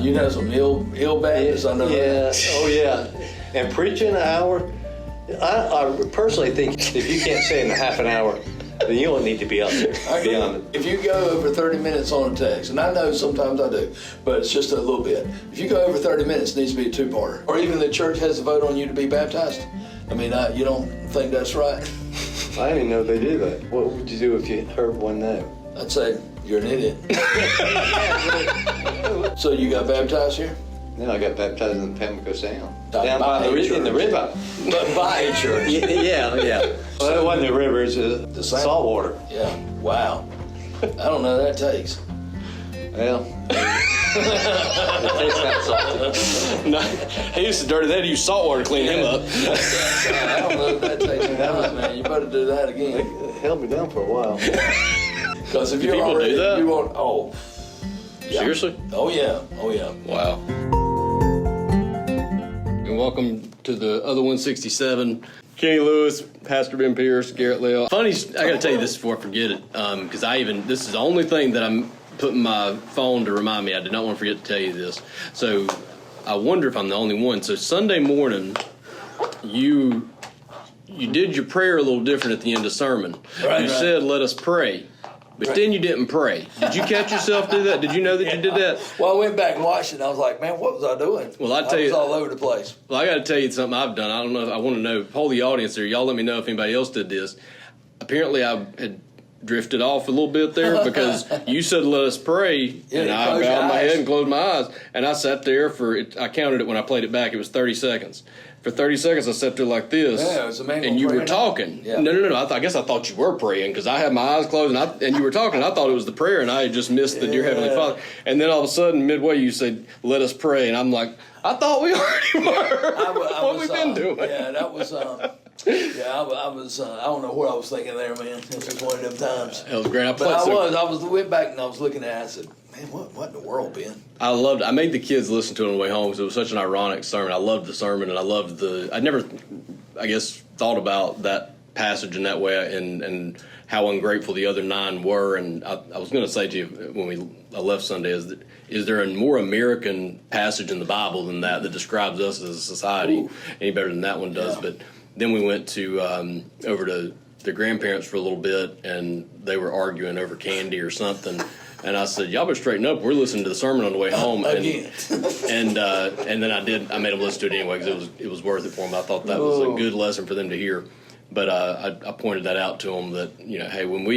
You know some ill Baptists, I know that. Oh yeah. And preaching an hour, I personally think if you can't say in a half an hour, then you don't need to be out there. If you go over 30 minutes on a text, and I know sometimes I do, but it's just a little bit. If you go over 30 minutes, it needs to be a two-parter. Or even the church has a vote on you to be baptized. I mean, you don't think that's right? I didn't even know they did that. What would you do if you heard one no? I'd say, you're an idiot. So you got baptized here? No, I got baptized in the Pamlico Sound. Down by in the river. But by a church. Yeah. Well, it wasn't the river, it's the salt water. Yeah, wow. I don't know what that takes. Well, it tastes that salty. No, he used to dirty that. He used salt water to clean him up. I don't know what that takes. Man, you better do that again. It held me down for a while. Because if Do you're people already, do that? you want, yeah. Seriously? Oh yeah. Wow. And welcome to the other 167. Kenny Lewis, Pastor Ben Pierce, Garrett Lell. Funny, I got to tell you this before I forget it, because this is the only thing that I'm putting my phone to remind me. I did not want to forget to tell you this. So I wonder if I'm the only one. So Sunday morning, you did your prayer a little different at the end of sermon. You said, "Let us pray." But then you didn't pray. Did you catch yourself do that? Did you know that you did that? Well, I went back and watched it, and I was like, man, what was I doing? Well, I was all over the place. Well, I got to tell you something I've done. I don't know if I want to know. Poll the audience there. Y'all let me know if anybody else did this. Apparently, I had drifted off a little bit there because you said, "Let us pray," and I bowed my head and closed my eyes. And I sat there I counted it when I played it back. It was 30 seconds. For 30 seconds, I sat there like this, yeah, it was a man and you were talking. Yeah. No. I guess I thought you were praying because I had my eyes closed, and you were talking. I thought it was the prayer, and I had just missed the Dear Heavenly Father. And then all of a sudden, midway, you said, "Let us pray," and I'm like, I thought we already were. What we been doing? Yeah, that was. I was. I don't know what I was thinking there, man. This was one of them times. It was great. I went back and I was looking at it. I said, man, what in the world, Ben? I loved it. I made the kids listen to it on the way home because it was such an ironic sermon. I loved the sermon, and I loved I never, I guess, thought about that passage in that way and how ungrateful the other 9 were. And I was going to say to you when I left Sunday, is there a more American passage in the Bible than that describes us as a society any better than that one does? Yeah. But then we went to over to their grandparents for a little bit, and they were arguing over candy or something. And I said, "Y'all better straighten up. We're listening to the sermon on the way home." Again. And then I made them listen to it anyway because it was worth it for them. I thought that was a good lesson for them to hear. But I pointed that out to them that, hey, when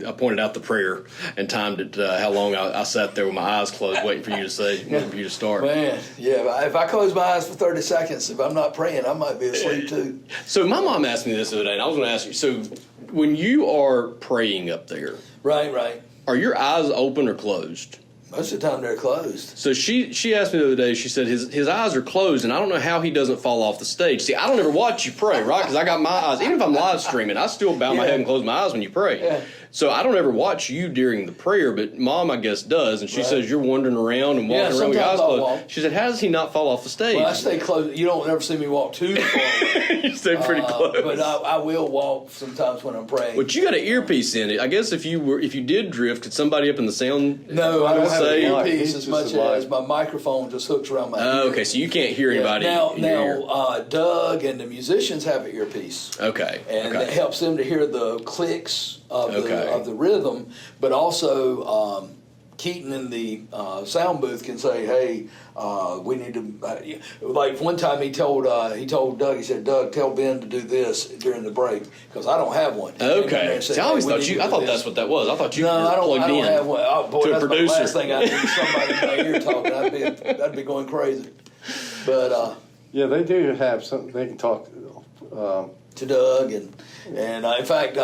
I pointed out the prayer and timed it how long I sat there with my eyes closed waiting for you to start. Man, yeah, if I close my eyes for 30 seconds, if I'm not praying, I might be asleep too. So my mom asked me this the other day, and I was going to ask you, so when you are praying up there, Right. are your eyes open or closed? Most of the time they're closed. So she asked me the other day, she said his eyes are closed, and I don't know how he doesn't fall off the stage. See, I don't ever watch you pray, right? Because I got my eyes, even if I'm live streaming, I still bow my head and close my eyes when you pray. Yeah. So I don't ever watch you during the prayer, but Mom, I guess, does. And she says you're wandering around and walking around with your eyes closed. She said, how does he not fall off the stage? Well, I stay close. You don't ever see me walk too far away. You stay pretty close. But I will walk sometimes when I'm praying. But you got an earpiece in it. I guess if you did drift, could somebody up in the sound? No, I don't have an earpiece as much as my microphone just hooks around my ear. Okay, so you can't hear anybody. Now, Doug and the musicians have an earpiece. Okay. And it helps them to hear the clicks of the rhythm, but also Keaton in the sound booth can say, "Hey, we need to." Like one time, he told Doug, he said, "Doug, tell Ben to do this during the break because I don't have one." Okay. See, I always thought I thought that's what that was. I thought you No, I don't have one. Oh, boy, to a producer. The last thing I need somebody in my ear talking. I'd be going crazy. But yeah, they do have something they can talk to Doug and in fact.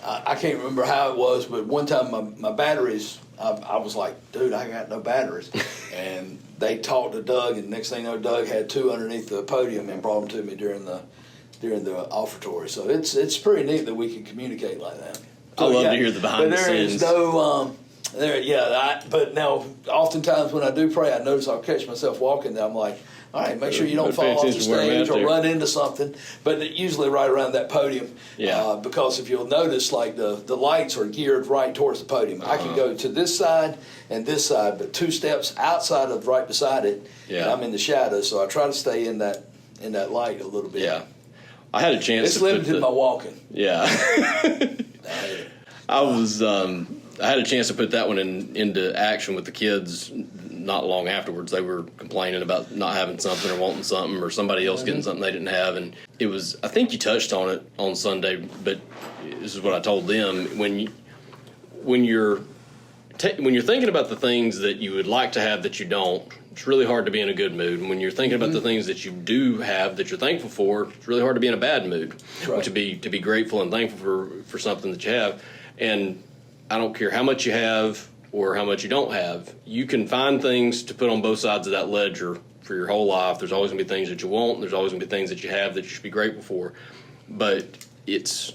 I can't remember how it was, but one time my batteries, I was like, dude, I got no batteries. And they talked to Doug, and next thing you know, Doug had 2 underneath the podium and brought them to me during the offertory. So it's pretty neat that we can communicate like that. So, I love to hear the behind the scenes. There is no But now, oftentimes when I do pray, I notice I'll catch myself walking, and I'm like, all right, make sure you don't fall off the stage or run into something. But usually right around that podium, because if you'll notice, like the lights are geared right towards the podium. I can go to this side and this side, but 2 steps outside of right beside it, and I'm in the shadow. So I try to stay in that light a little bit. Yeah, I had a chance. It's limited my walking. Yeah, I had a chance to put that one into action with the kids. Not long afterwards, they were complaining about not having something or wanting something, or somebody else getting something they didn't have, and it was. I think you touched on it on Sunday, but this is what I told them: when you're thinking about the things that you would like to have that you don't, it's really hard to be in a good mood. And when you're thinking about the things that you do have that you're thankful for, it's really hard to be in a bad mood. Right. To be grateful and thankful for something that you have, and I don't care how much you have or how much you don't have, you can find things to put on both sides of that ledger for your whole life. There's always going to be things that you want. There's always going to be things that you have that you should be grateful for. But it's,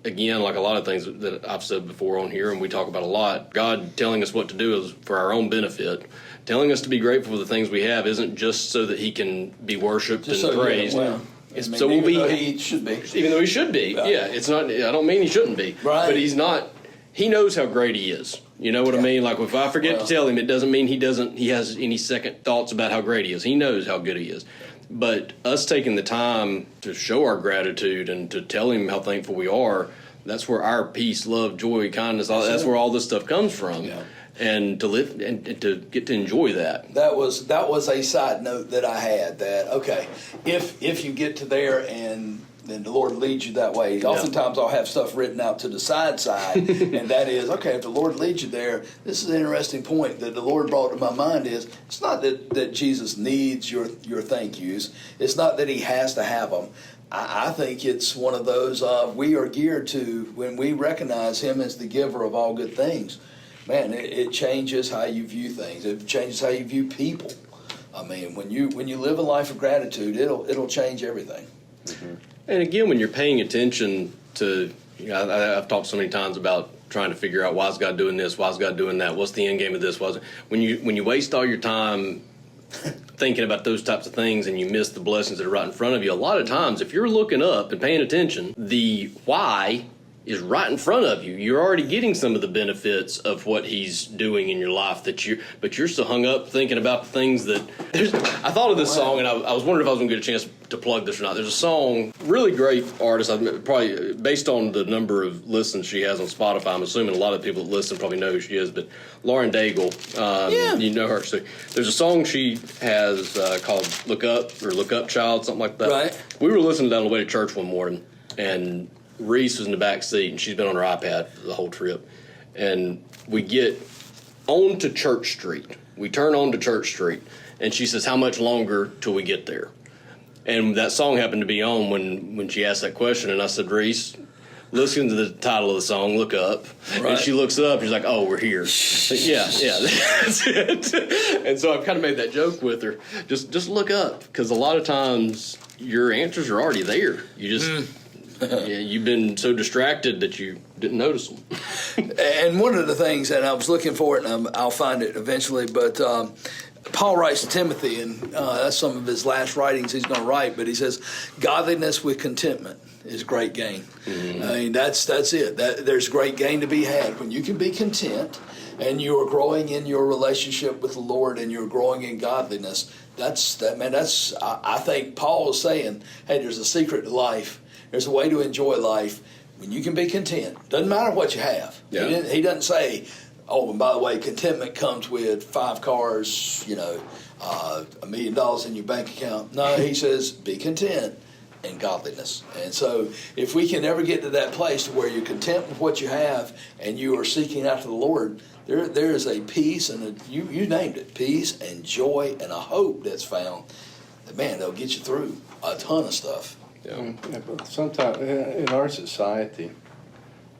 again, like a lot of things that I've said before on here and we talk about a lot, God telling us what to do is for our own benefit. Telling us to be grateful for the things we have isn't just so that he can be worshipped and praised. It's so we'll be, he should be. Even though he should be. Yeah, it's not. I don't mean he shouldn't be. Right. But he's not. He knows how great he is. You know what I mean? Like if I forget to tell him, it doesn't mean he has any second thoughts about how great he is. He knows how good he is. But us taking the time to show our gratitude and to tell him how thankful we are, that's where our peace, love, joy, kindness, that's where all this stuff comes from. Yeah. And to live and to get to enjoy that. That was a side note that I had, that if you get to there and then the Lord leads you that way. Oftentimes I'll have stuff written out to the side, and that is, if the Lord leads you there, this is an interesting point that the Lord brought to my mind is, it's not that Jesus needs your thank yous. It's not that he has to have them. I think it's one of those we are geared to, when we recognize him as the giver of all good things, man, it changes how you view things. It changes how you view people. I mean, when you live a life of gratitude, it'll change everything. Mm-hmm. And again, when you're paying attention to, I've talked so many times about trying to figure out why is God doing this, why is God doing that, what's the end game of this? When you waste all your time thinking about those types of things and you miss the blessings that are right in front of you, a lot of times if you're looking up and paying attention, the why is right in front of you. You're already getting some of the benefits of what he's doing in your life, but you're still hung up thinking about the things that I thought of this song, and I was wondering if I was going to get a chance to plug this or not. There's a song, really great artist, probably based on the number of listens she has on Spotify. I'm assuming a lot of people that listen probably know who she is, but Lauren Daigle, you know her. So there's a song she has called Look Up, or Look Up Child, something like that. Right. We were listening to that on the way to church one morning, and Reese was in the back seat, and she's been on her iPad for the whole trip. And we get onto Church Street. We turn onto Church Street, and she says, "How much longer till we get there?" And that song happened to be on when she asked that question, and I said, "Reese, listen to the title of the song, Look Up." Right. And she looks up, she's like, "Oh, we're here." Yeah, that's it. And so I've kind of made that joke with her. Just look up, because a lot of times your answers are already there. You just... you've been so distracted that you didn't notice them. And one of the things, and I was looking for it, and I'll find it eventually, but Paul writes to Timothy, and that's some of his last writings he's going to write, but he says, godliness with contentment is great gain. Mm-hmm. I mean, that's it. There's great gain to be had. When you can be content and you are growing in your relationship with the Lord and you're growing in godliness, I think Paul is saying, hey, there's a secret to life. There's a way to enjoy life when you can be content. Doesn't matter what you have. Yeah. He doesn't say, oh, and by the way, contentment comes with 5 cars, $1 million in your bank account. No, he says, be content in godliness. And so if we can ever get to that place where you're content with what you have and you are seeking after the Lord, there is a peace, and you named it, peace and joy and a hope that's found that, man, they'll get you through a ton of stuff. Yeah, but sometimes in our society,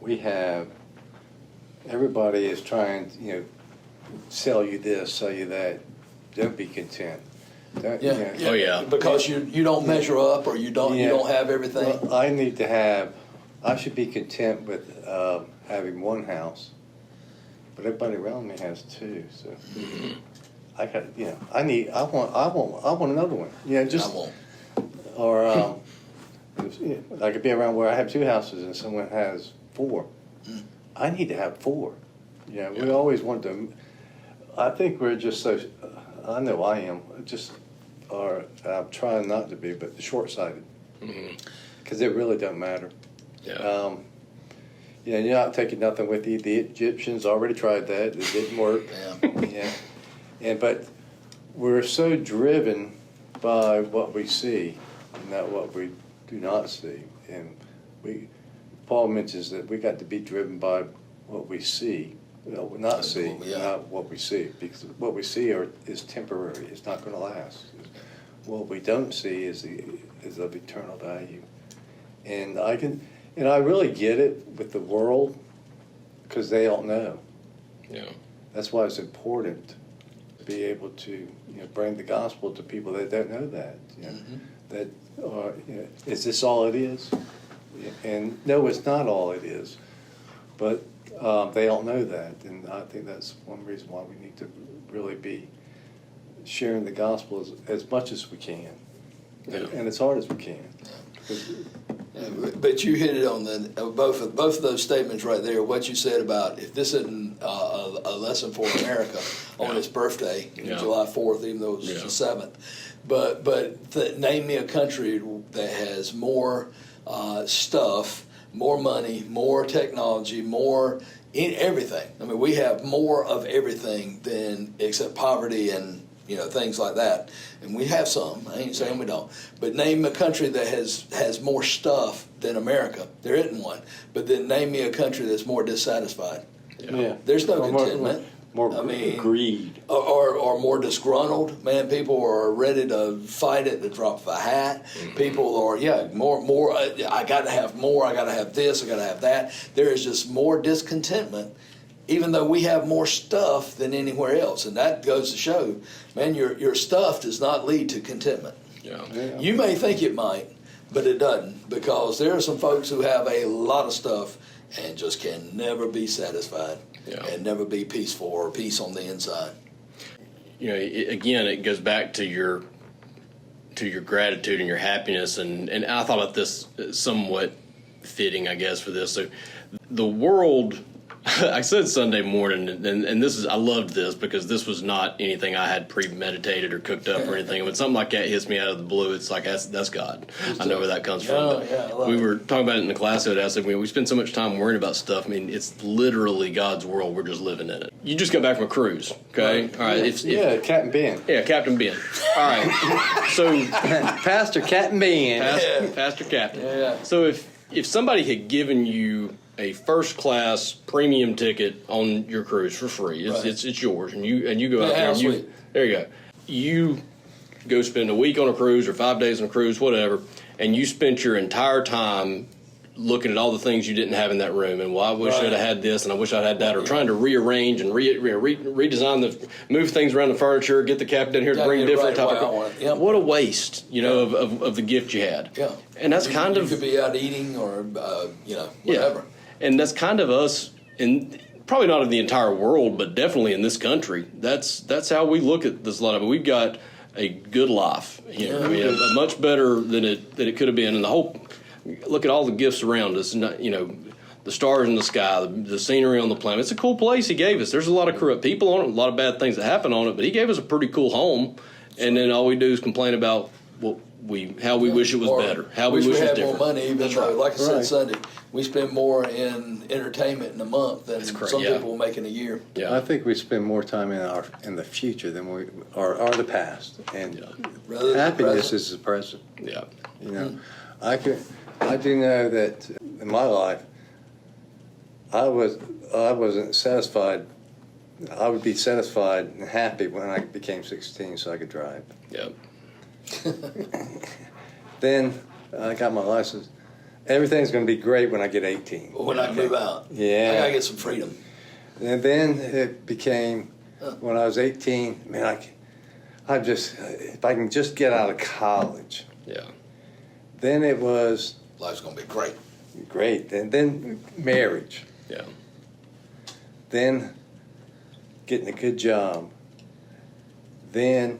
we have, everybody is trying to, sell you this, sell you that. Don't be content. Oh yeah. Because you don't measure up, or you don't have everything. Well, I should be content with having one house but everybody around me has too. So I got, I want another one. I won't. Or I could be around where I have 2 houses and someone has 4. I need to have 4. We always want to. I think we're just so. I know I am. I'm trying not to be, but short-sighted. Because it really doesn't matter. Yeah. You're not taking nothing with you. The Egyptians already tried that. It didn't work. But we're so driven by what we see, and not what we do not see. And Paul mentions that we got to be driven by what we see, not what we see, because what we see is temporary. It's not going to last. What we don't see is of eternal value. And I really get it with the world, because they don't know. Yeah. That's why it's important to be able to bring the gospel to people that don't know that. That is this all it is? And no, it's not all it is. But they don't know that, and I think that's one reason why we need to really be sharing the gospel as much as we can, and as hard as we can. But you hit it on both of those statements right there. What you said about if this isn't a lesson for America on its birthday, July 4th, even though it was the 7th. But name me a country that has more stuff, more money, more technology, more in everything. I mean, we have more of everything except poverty and things like that. And we have some. I ain't saying we don't. But name a country that has more stuff than America. There isn't one. But then name me a country that's more dissatisfied. Yeah. There's no contentment. More greed. Or more disgruntled. Man, people are ready to fight at the drop of a hat. People are, more. I got to have more. I got to have this. I got to have that. There is just more discontentment, even though we have more stuff than anywhere else. And that goes to show, man, your stuff does not lead to contentment. Yeah. You may think it might, but it doesn't, because there are some folks who have a lot of stuff and just can never be satisfied and never be peaceful or peace on the inside. Again, it goes back to your gratitude and your happiness, and I thought about this somewhat fitting, I guess, for this. So the world, I said Sunday morning, and this is, I loved this because this was not anything I had premeditated or cooked up or anything. When something like that hits me out of the blue, it's like, that's God. I know where that comes from. We were talking about it in the class the other day. I said, we spend so much time worrying about stuff. I mean, it's literally God's world. We're just living in it. You just got back from a cruise, okay? Right. All right. Captain Ben. Yeah, Captain Ben. All right. So Pastor Captain Ben. Pastor Captain. Yeah. So if somebody had given you a first class premium ticket on your cruise for free, it's yours, and you go out there and there you go. You go spend a week on a cruise or 5 days on a cruise, whatever, and you spent your entire time looking at all the things you didn't have in that room, and I wish I'd have had this, and I wish I'd had that, or trying to rearrange and redesign move things around the furniture, get the captain down here to bring a different type of. What a waste, of the gift you had. Yeah, and that's kind of, you could be out eating or whatever. Yeah. And that's kind of us, and probably not in the entire world, but definitely in this country. That's how we look at this. A lot of it. We've got a good life. I mean, a much better than it could have been. And the whole, look at all the gifts around us. The stars in the sky, the scenery on the planet. It's a cool place He gave us. There's a lot of corrupt people on it, a lot of bad things that happen on it, but He gave us a pretty cool home. And then all we do is complain about how we wish it was better, how we wish it was had different. more money, even though, like I said Sunday, we spend more in entertainment in a month than some people make in a year. Yeah, I think we spend more time in the future than we or the past, and happiness is the present. Yeah, I do know that in my life, I wasn't satisfied. I would be satisfied and happy when I became 16, so I could drive. Yeah. Then I got my license. Everything's going to be great when I get 18. When I move out. Yeah. I got to get some freedom. And then it became, when I was 18, man, if I can just get out of college. Yeah. Then it was. Life's going to be great. Great. And then marriage. Yeah. Then getting a good job, then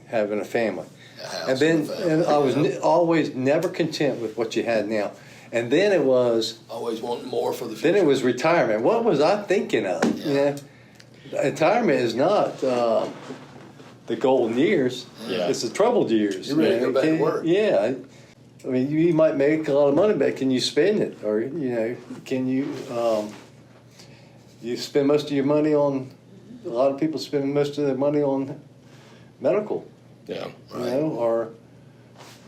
having a family. A house And then and a family, and I was yeah. always never content with what you had now. And then it was Always wanting more for the future. then it was retirement. What was I thinking of? Yeah. You know, retirement is not the golden years. Yeah. It's the troubled years. You're ready to go back to work. Yeah. I mean, you might make a lot of money, but can you spend it? Or, you know, can you, you spend most of your money on, a lot of people spend most of their money on medical, Yeah. you know, or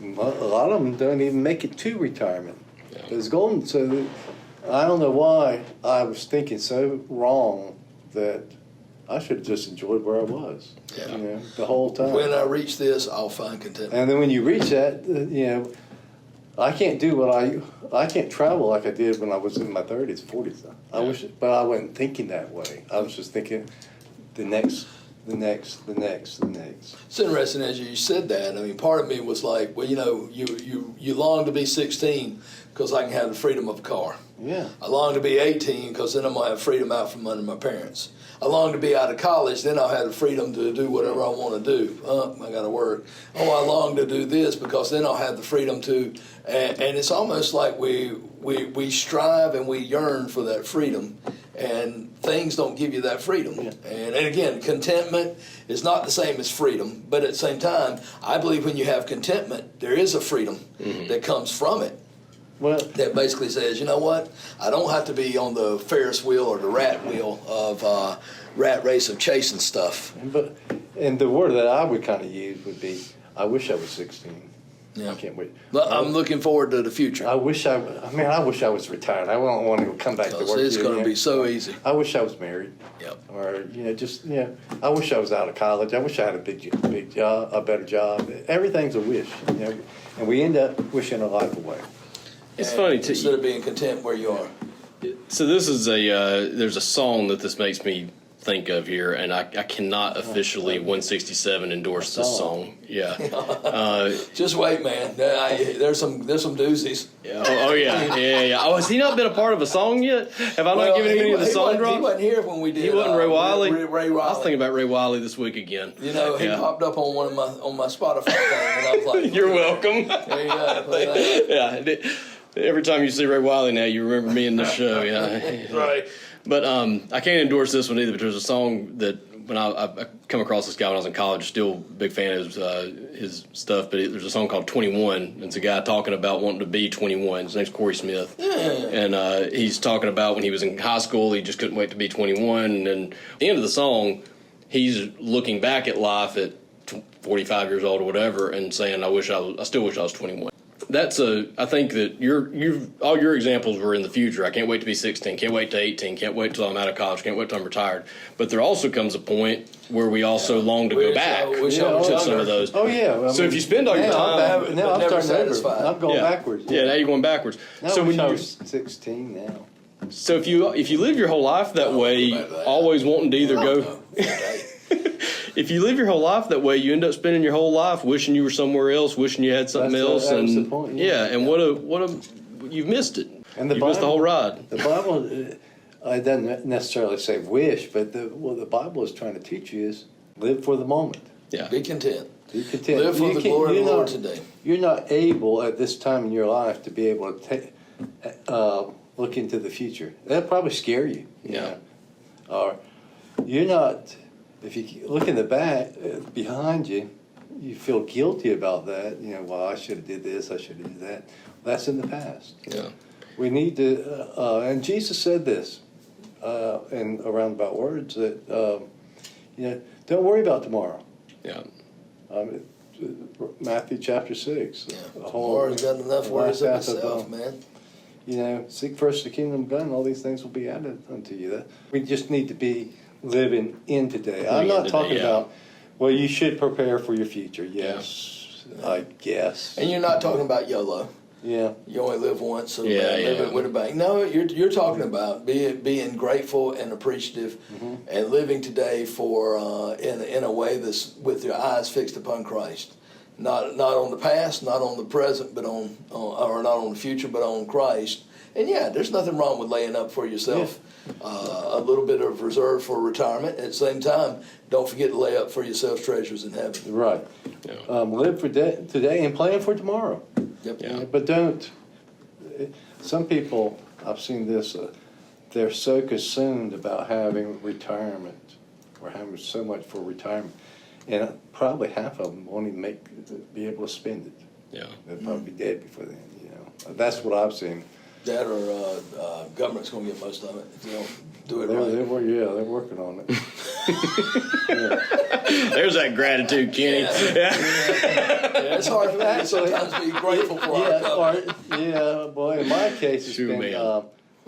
a lot of them don't even make it to retirement. Yeah. It's golden. So I don't know why I was thinking so wrong that I should have just enjoyed where I was, Yeah. you know, the whole time. When I reach this, I'll find contentment. And then when you reach that, you know, I can't do what I can't travel like I did when I was in my 30s, 40s. I wish, but I wasn't thinking that way. I was just thinking the next. It's interesting as you said that. I mean, part of me was like, well, you know, you long to be 16 because I can have the freedom of a car. Yeah. I long to be 18 because then I'm going to have freedom out from under my parents. I long to be out of college, then I'll have the freedom to do whatever I want to do. I got to work. Oh, I long to do this because then I'll have the freedom to. And it's almost like we strive and we yearn for that freedom, and things don't give you that freedom. Yeah. And again, contentment is not the same as freedom, but at the same time, I believe when you have contentment, there is a freedom that comes from it. Well, That basically says, you know what? I don't have to be on the Ferris wheel or the rat wheel of rat race of chasing stuff. and the word that I would kind of use would be, I wish I was 16. Yeah. I can't wait. But I'm looking forward to the future. I wish I was retired. I don't want to come back to Because work. it's going to again. be so easy. I wish I was married. Yep. Or, you know, just, you know, I wish I was out of college. I wish I had a big job, a better job. Everything's a wish, you know, and we end up wishing our life away. It's And funny too. instead of being content where you are. So this is there's a song that this makes me think of here, and I cannot officially 167 endorse this song. Yeah. Just wait, man. There's some doozies. Yeah. Oh yeah. Oh, has he not been a part of a song yet? Have I not given him any of the song He drops? wasn't here when we did. He wasn't Ray Wiley. Ray Wiley. I was thinking about Ray Wiley this week again. You know, he popped up on on my Spotify thing, and I was like, You're welcome. There you go. Yeah. Every time you see Ray Wiley now, you remember me in the show. Yeah. Right. But I can't endorse this one either. But there's a song that when I come across this guy when I was in college, still big fan of his stuff. But there's a song called 21. It's a guy talking about wanting to be 21. His name's Corey Smith. And he's talking about when he was in high school, he just couldn't wait to be 21. And then at the end of the song, he's looking back at life at 45 years old or whatever and saying, I still wish I was 21. I think that all your examples were in the future. I can't wait to be 16, can't wait to 18, can't wait till I'm out of college, can't wait till I'm retired. But there also comes a point where we also long to go back to some of those. Oh yeah. So if you spend all your time, I'm never starting satisfied. over. I'm going backwards. Yeah, now you're going backwards. Now So I when wish I you was 16 now. if you live your whole life that way, go back to that. always wanting to either go. No. If you live your whole life that way, you end up spending your whole life wishing you were somewhere else, wishing you had something else, That was and the point, yeah. and what a you've missed it. And the You've missed the whole ride. The Bible, it doesn't necessarily say wish, but what the Bible is trying to teach you is live for the moment. Yeah, Be content. Be content. Live for You the can't- glory of you're the Lord not- today. You're not able at this time in your life to be able to look into the future. That'll probably scare you. you Yeah. know. Or you're not. If you look in the back behind you, you feel guilty about that. You know, well, I should have did this. I should have did that. That's in the past. yeah, We need to, and Jesus said this in roundabout words that don't worry about tomorrow. yeah. Matthew chapter 6. Yeah. The whole Tomorrow's got enough worries of last half itself, man. Seek first the kingdom of God, and all these things will be added unto you. We just need to be living in today. I'm Living in not today, talking yeah. about, well, you should prepare for your future. Yes, I guess. And you're not talking about YOLO. Yeah. You only live once, so Yeah, live yeah. it with a bang. No, you're talking about being grateful and appreciative, and living today for in a way that's with your eyes fixed upon Christ, not on the past, not on the present, but or not on the future, but on Christ. And yeah, there's nothing wrong with laying up for yourself. a little bit of reserve for retirement. At the same time, don't forget to lay up for yourselves treasures in heaven. Right. Live for today and plan for tomorrow. Yep. Yeah. But don't. Some people, I've seen this. They're so consumed about having retirement, or having so much for retirement, and probably half of them won't even be able to spend it. Yeah. They'll probably be dead before then. That's what I've seen. That or government's going to get most of it if you don't do it They're right. working on it. There's that gratitude, Kenny. Yeah, it's hard for me to sometimes be grateful for our government. Boy, in my case, it's Shoot, been man.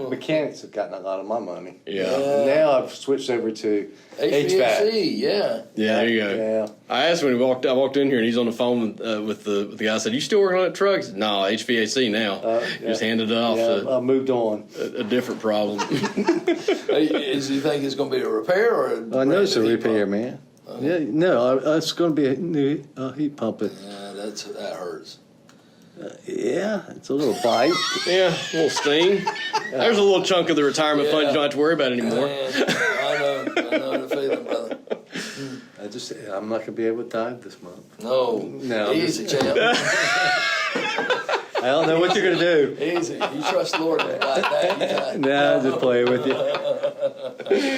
mechanics have gotten a lot of my money. Yeah. And now I've switched over to HVAC. HVAC, yeah. Yeah, there you go. Yeah. I asked when I walked in here, and he's on the phone with the guy. I said, "You still working on that truck?" He said, "No, HVAC now." Just handed it off to I moved on. a different problem. Is you think it's going to be a repair or a I know it's a brand new heat repair, pump? man. Yeah, no, it's going to be a new heat pump. Yeah, that hurts. Yeah, it's a little bite. Yeah, a little sting. There's a little chunk of the retirement fund you don't have to worry about anymore. Man, I know the feeling, brother. I'm not going to be able to die this month. No, easy, champ. I don't know what you're going to do. Easy. You trust the Lord like that. You can. Nah, I'm just playing with you.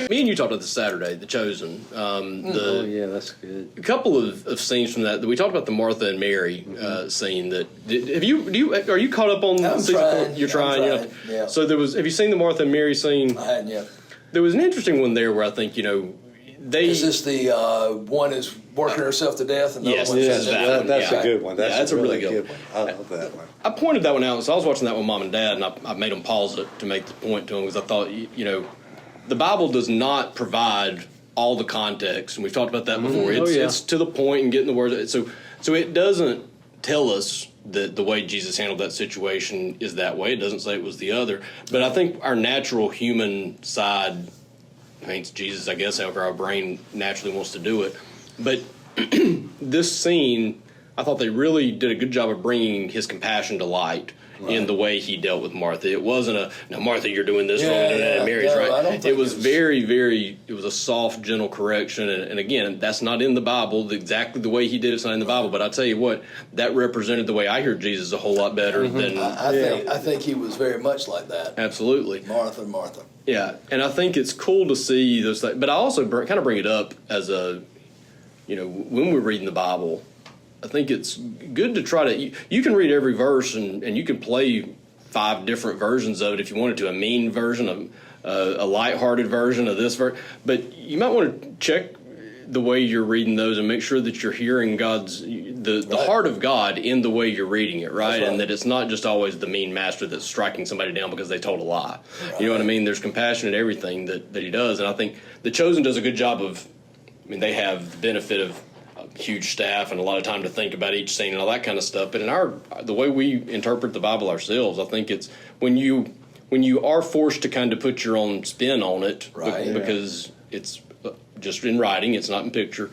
Me and you talked about this Saturday, The Chosen. Oh, yeah, that's good. A couple of scenes from that. We talked about the Martha and Mary scene. Are you caught up on I'm season trying. 4? You're trying. I'm trying, yeah. So have you seen the Martha and Mary scene? I hadn't yet. There was an interesting one there where I think they. Is this the one is working herself to death and the Yes, other one yes, says that one, That's yeah. a good one. That's a really good one. I love that one. I pointed that one out. So I was watching that with Mom and Dad, and I made them pause it to make the point to them because I thought, the Bible does not provide all the context, and we've talked about that before. It's to the point and getting the words. So it doesn't tell us that the way Jesus handled that situation is that way. It doesn't say it was the other. But I think our natural human side paints Jesus, I guess, however our brain naturally wants to do it. But this scene, I thought they really did a good job of bringing his compassion to light in the way he dealt with Martha. It wasn't now Martha, you're doing this wrong, and Mary's no, I right. don't think It was very, very, it was a soft, gentle correction. And again, that's not in the Bible. Exactly the way he did it's not in the Bible. But I tell you what, that represented the way I hear Jesus a whole lot better than. I think he was very much like that. Absolutely. Martha. Yeah, and I think it's cool to see those things. But I also kind of bring it up as when we're reading the Bible, I think it's good to try to. You can read every verse and you can play 5 different versions of it if you wanted to. A mean version, a lighthearted version of this verse. But you might want to check the way you're reading those and make sure that you're hearing the heart of God in the way you're reading it, right? And that it's not just always the mean master that's striking somebody down because they told a lie. Right. You know what I mean? There's compassion in everything that he does, and I think The Chosen does a good job of. I mean, they have the benefit of a huge staff and a lot of time to think about each scene and all that kind of stuff. But in the way we interpret the Bible ourselves, I think it's when you are forced to kind of put your own spin on it, right, because it's just in writing, it's not in picture.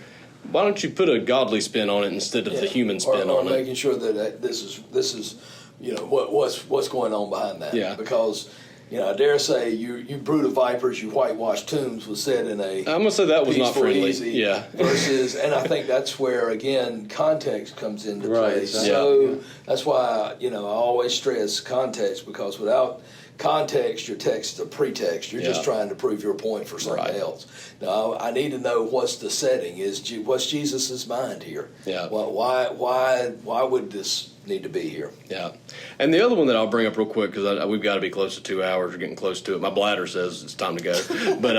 Why don't you put a godly spin on it instead of the human spin on it? Making sure that this is what's going on behind that. Yeah. Because I dare say you brood of vipers, you whitewashed tombs was said in a. I'm gonna say that was not peaceful, friendly. Easy Yeah. Versus, and I think that's where again context comes into Right, play. exactly. So that's why I always stress context, because without context, your text is a pretext. You're just trying to prove your point for something else. Now, I need to know what's the setting. What's Jesus's mind here? Yeah. Well, why would this need to be here? Yeah. And the other one that I'll bring up real quick, because we've got to be close to 2 hours. We're getting close to it. My bladder says it's time to go. But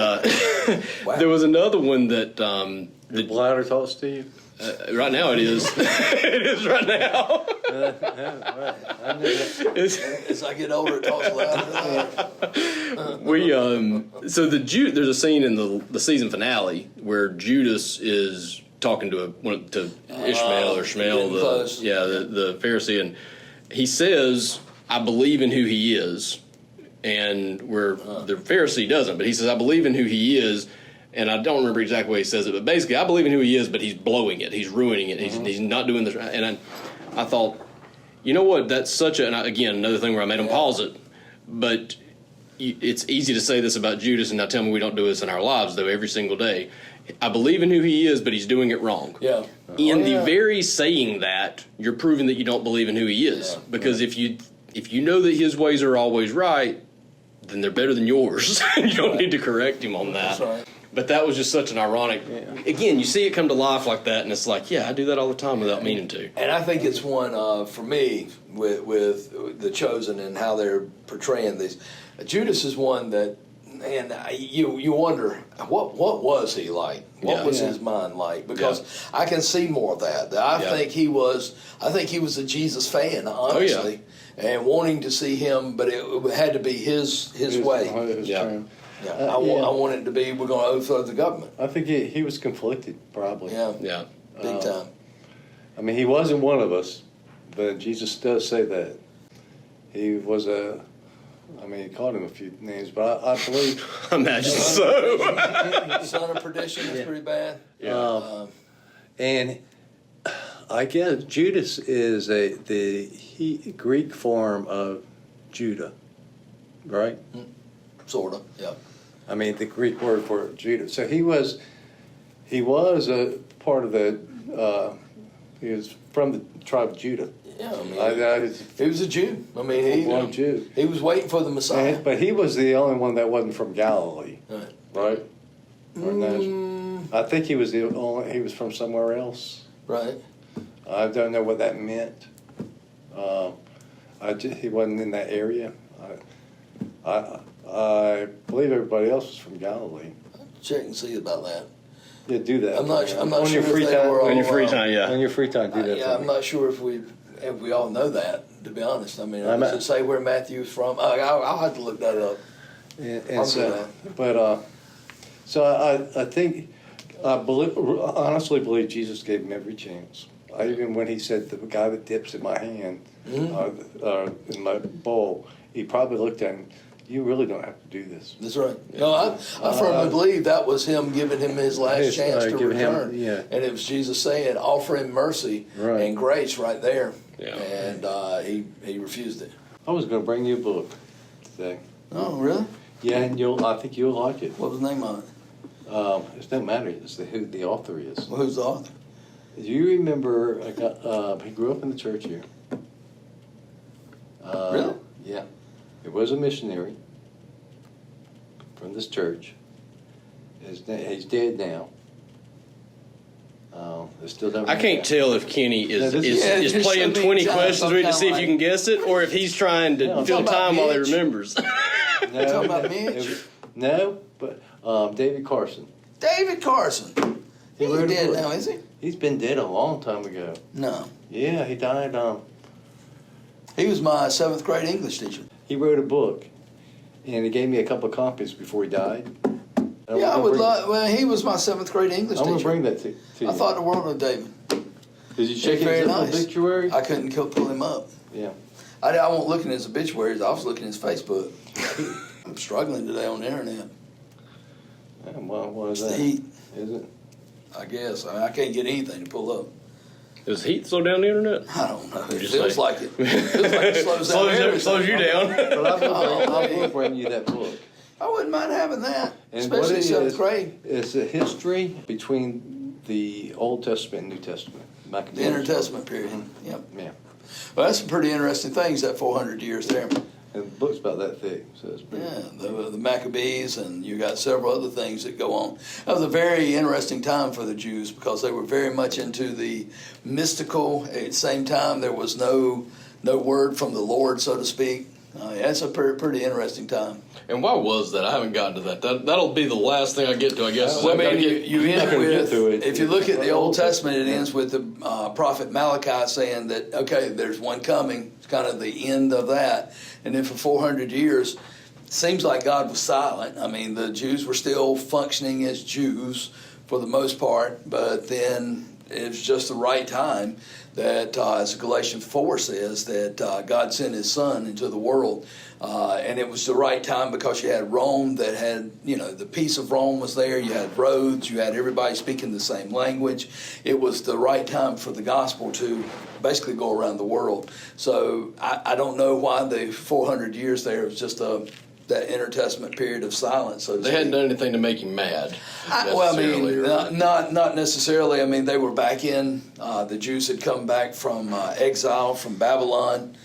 Wow. there was another one that The bladder talks to you? right now it is. It is right now. As I get older, it talks louder. So there's a scene in the season finale where Judas is talking to Ishmael or Shmael, the Pharisee, and he says, "I believe in who he is," and where the Pharisee doesn't, but he says, "I believe in who he is." And I don't remember exactly what he says it, but basically, I believe in who he is, but he's blowing it. He's ruining it. He's not doing this. And I thought, you know what? That's such a, and again, another thing where I made him pause it. But it's easy to say this about Judas, and now tell me we don't do this in our lives, though, every single day. I believe in who he is, but he's doing it wrong. Yeah. In the very saying that, you're proving that you don't believe in who he is. Yeah. Because if you know that his ways are always right, then they're better than yours. You don't need to correct him on that. That's right. But that was just such an ironic. Again, you see it come to life like that, and it's like, yeah, I do that all the time without meaning to. And I think it's one for me with the Chosen and how they're portraying these. Judas is one that, and you wonder what was he like? What was his mind like? Because I can see more of that. I think he was a Jesus fan, honestly, and wanting to see him, but it had to be his way. Yeah, I want it to be, we're going to overthrow the government. I think he was conflicted, probably. Yeah. Big time. I mean, he wasn't one of us, but Jesus does say that. He was he called him a few names, but I believe. Imagine so. Son of perdition is pretty bad. Yeah. And I guess Judas is the Greek form of Judah, right? Sort of, yeah. I mean, the Greek word for Judah. So he was a part of he was from the tribe of Judah. Yeah, I mean, he was a Jew. I mean, Jew. He was waiting for the Messiah. But he was the only one that wasn't from Galilee, right? I think he was he was from somewhere else. Right. I don't know what that meant. He wasn't in that area. I believe everybody else was from Galilee. Check and see about that. Yeah, do that. I'm not on sure your free if they time. were all, On your free time, yeah. On your free time, do that. Yeah, I'm not sure if we all know that. To be honest, I mean, I'm does it say where Matthew's from? I'll have to look that up. And so, I think honestly believe Jesus gave him every chance. Even when he said, "The guy that dips in my hand, in my bowl," he probably looked at him. You really don't have to do this. That's right. No, I firmly believe that was him giving him his last chance to return. And it was Jesus saying, offer him mercy and grace right there. Yeah. And he refused it. I was going to bring you a book today. Oh, really? Yeah, and I think you'll like it. What was the name of it? It doesn't matter. It's who the author is. Well, who's the author? Do you remember he grew up in the church here? Really? Yeah. It was a missionary from this church. He's dead now. I can't tell if Kenny is playing 20 questions with you to see if you can guess it, or if he's trying to fill time while he remembers. No, talking about Mitch? No, but David Carson. David Carson. He's dead now, is he? He's been dead a long time ago. No. Yeah, he died. He was my 7th grade English teacher. He wrote a book, and he gave me a couple of copies before he died. Yeah, I would love. Well, he was my 7th grade English teacher. I'm gonna bring that to you. I thought the world of David. Did you check his obituary? I couldn't pull him up. Yeah. I won't look at his obituaries. I was looking at his Facebook. I'm struggling today on the internet. Yeah, well, what is It's that? the heat, Is it? I guess. I can't get anything to pull up. Does heat slow down the internet? I don't know. It just feels say. like it. Feels like it slows down everything. slows you down. But I'm going to bring you that book. I wouldn't mind having that, And what especially it 7th is, grade. it's a history between the Old Testament and New Testament. The Intertestament period. Yep. Yeah. Well, that's some pretty interesting things, that 400 years there. And the book's about that thick, so it's pretty. Yeah, the Maccabees, and you got several other things that go on. That was a very interesting time for the Jews because they were very much into the mystical. At the same time, there was no word from the Lord, so to speak. That's a pretty interesting time. And why was that? I haven't gotten to that. That'll be the last thing I get to, I guess. Well, I mean, you end with, it. if you look at the Old Testament, it ends with the prophet Malachi saying that, okay, there's one coming. It's kind of the end of that. And then for 400 years, it seems like God was silent. I mean, the Jews were still functioning as Jews for the most part, but then it was just the right time that, as Galatians 4 says, that God sent his son into the world. And it was the right time because you had Rome that had, the peace of Rome was there. You had roads. You had everybody speaking the same language. It was the right time for the gospel to basically go around the world. So I don't know why the 400 years there was just a that intertestament period of silence. So to They hadn't speak. done anything to make him mad. Well, I mean, necessarily, or- not necessarily. I mean, they were back in. The Jews had come back from exile from Babylon.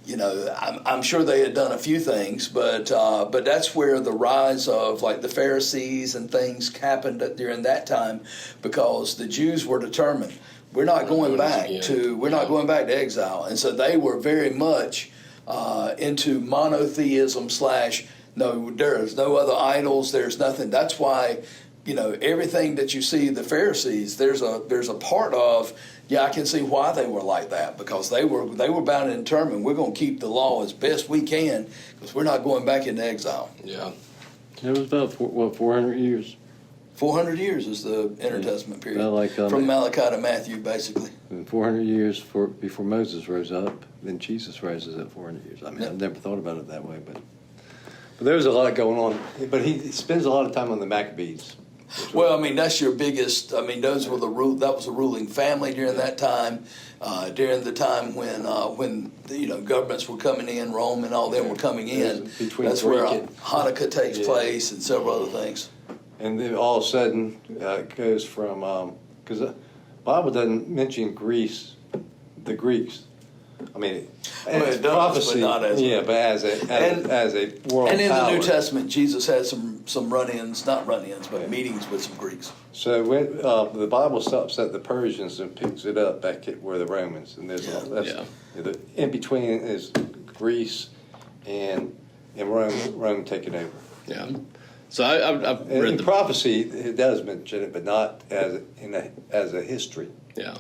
You know, I'm sure they had done a few things, but that's where the rise of like the Pharisees and things happened during that time, because the Jews were determined we're not going back to exile, and so they were very much into monotheism / no, there's no other idols. There's nothing. That's why, you know, everything that you see the Pharisees, there's a part of. Yeah, I can see why they were like that, because they were bound and determined. We're going to keep the law as best we can because we're not going back into exile. Yeah. It was about 400 years. 400 years is the intertestament period, Well, like, from Malachi to Matthew, basically. 400 years before Moses rose up, then Jesus rises at 400 years. I mean, I've never thought about it that way, but there's a lot going on. But he spends a lot of time on the Maccabees. Well, I mean, that's your biggest. I mean, those were that was a ruling family during that time, during the time when you know, governments were coming in, Rome and all them were coming in. That's where Hanukkah takes place and several other things. And then all of a sudden, it goes from because the Bible doesn't mention Greece, the Greeks. I mean, Well, it's it does, prophecy, but not as but as a world And in power. the New Testament, Jesus had some run-ins, not run-ins, but meetings with some Greeks. So when the Bible stops at the Persians and picks it up back at where the Romans, and there's in between is Greece and Rome taking over. Yeah. So I've read In the prophecy, it does mention it, but not as a history. Yeah.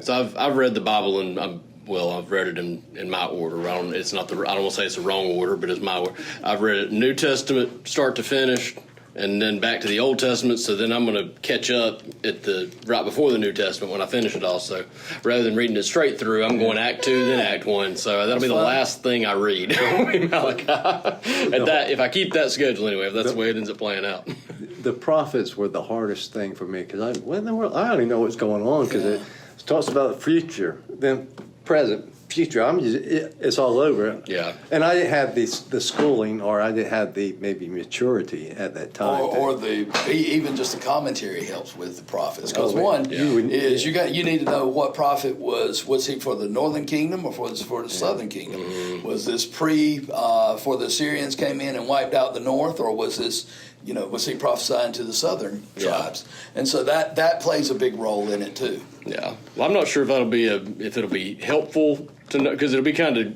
So I've read the Bible, and I've read it in my order. I don't want to say it's the wrong order, but it's my order. I've read it New Testament start to finish, and then back to the Old Testament. So then I'm going to catch up at right before the New Testament when I finish it all. So rather than reading it straight through, I'm going Act 2, then Act 1. So that'll be the last thing I read. Malachi. If I keep that schedule anyway, if that's the way it ends up playing out. The prophets were the hardest thing for me because I don't even know what's going on because it talks about the future, then present, future. It's all over. Yeah. And I didn't have the schooling, or I didn't have the maybe maturity at that time. Or even just the commentary helps with the prophets, because is you need to know what prophet was he for the northern kingdom or for the southern kingdom? Mm-hmm. Was this for the Assyrians came in and wiped out the north, or was this, you know, was he prophesying to the southern tribes? And so that plays a big role in it too. Yeah. Well, I'm not sure if it'll be helpful to know, because it'll be kind of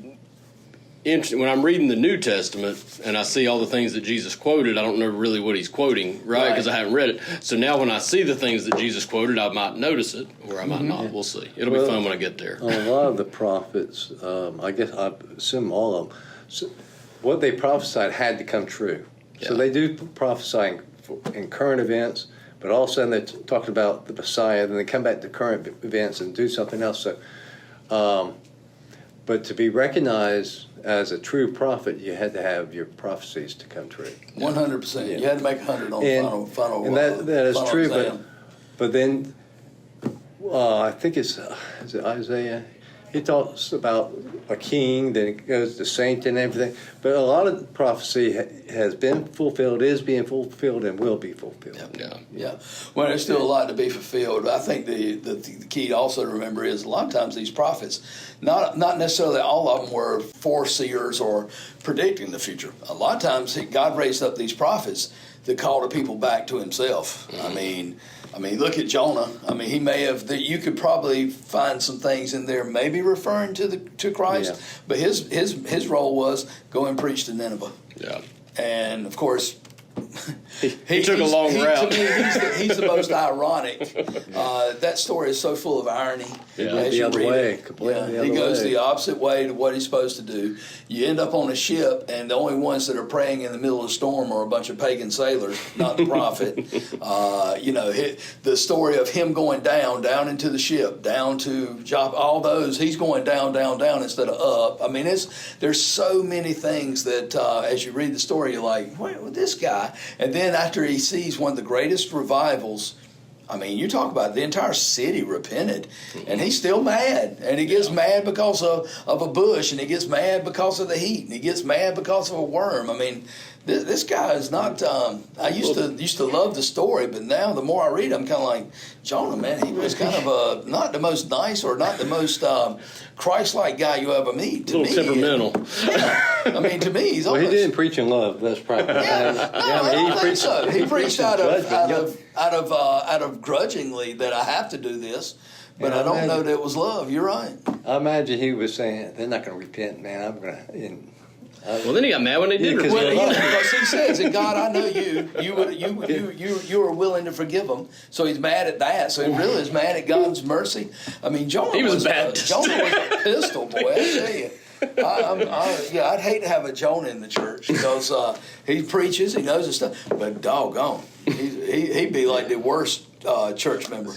interesting when I'm reading the New Testament and I see all the things that Jesus quoted. I don't know really what he's quoting, right? Because I haven't read it. So now when I see the things that Jesus quoted, I might notice it, or I might not. We'll see. It'll be fun when I get there. A lot of the prophets, I guess I assume all of them, what they prophesied had to come true. Yeah. So they do prophesy in current events, but all of a sudden they're talking about the Messiah, then they come back to current events and do something else. So, but to be recognized as a true prophet, you had to have your prophecies to come true. 100%. You had to make 100 on the final. And that is final true, exam. but then I think is it Isaiah? He talks about a king, then it goes to saint and everything. But a lot of prophecy has been fulfilled, is being fulfilled, and will be fulfilled. Yeah. Well, there's still a lot to be fulfilled. I think the key also to remember is a lot of times these prophets, not necessarily all of them were foreseers or predicting the future. A lot of times God raised up these prophets that called the people back to himself. Mm-hmm. I mean, look at Jonah. I mean, he may have. You could probably find some things in there, maybe referring to Christ. Yeah. But his role was go and preach to Nineveh. Yeah. And of course, He took a long route. To me, he's the most ironic. That story is so full of irony. Yeah. As The you other read way, it. completely the He other goes way. the opposite way to what he's supposed to do. You end up on a ship, and the only ones that are praying in the middle of the storm are a bunch of pagan sailors, not the prophet. The story of him going down into the ship, down to Joppa, all those, he's going down instead of up. I mean, there's so many things that as you read the story, you're like, wait, this guy. And then after he sees one of the greatest revivals, I mean, you talk about it, the entire city repented, and he's still mad. And he gets mad because of a bush, and he gets mad because of the heat, and he gets mad because of a worm. I mean, This guy is not. I used to love the story, but now the more I read, I'm kind of like Jonah. Man, he was kind of not the most nice or not the most Christ-like guy you ever meet. A little temperamental. I mean, to me, he's Well, almost. he didn't preach in love. That's probably. I don't think so. He preached out judgment. of grudgingly that I have to do this, but Yeah, I don't man. know that it was love. You're right. I imagine he was saying, "They're not going to repent, man. I'm going to." Well, then he got mad when they did Yeah, 'cause repent. Well, because he says that God, I know you. You are willing to forgive him. So he's mad at that. So he really is mad at God's mercy. I mean, Jonah He was a Baptist. Jonah was a pistol boy. I tell you. I'd hate to have a Jonah in the church because he preaches, he knows his stuff, but doggone, he'd be like the worst church member.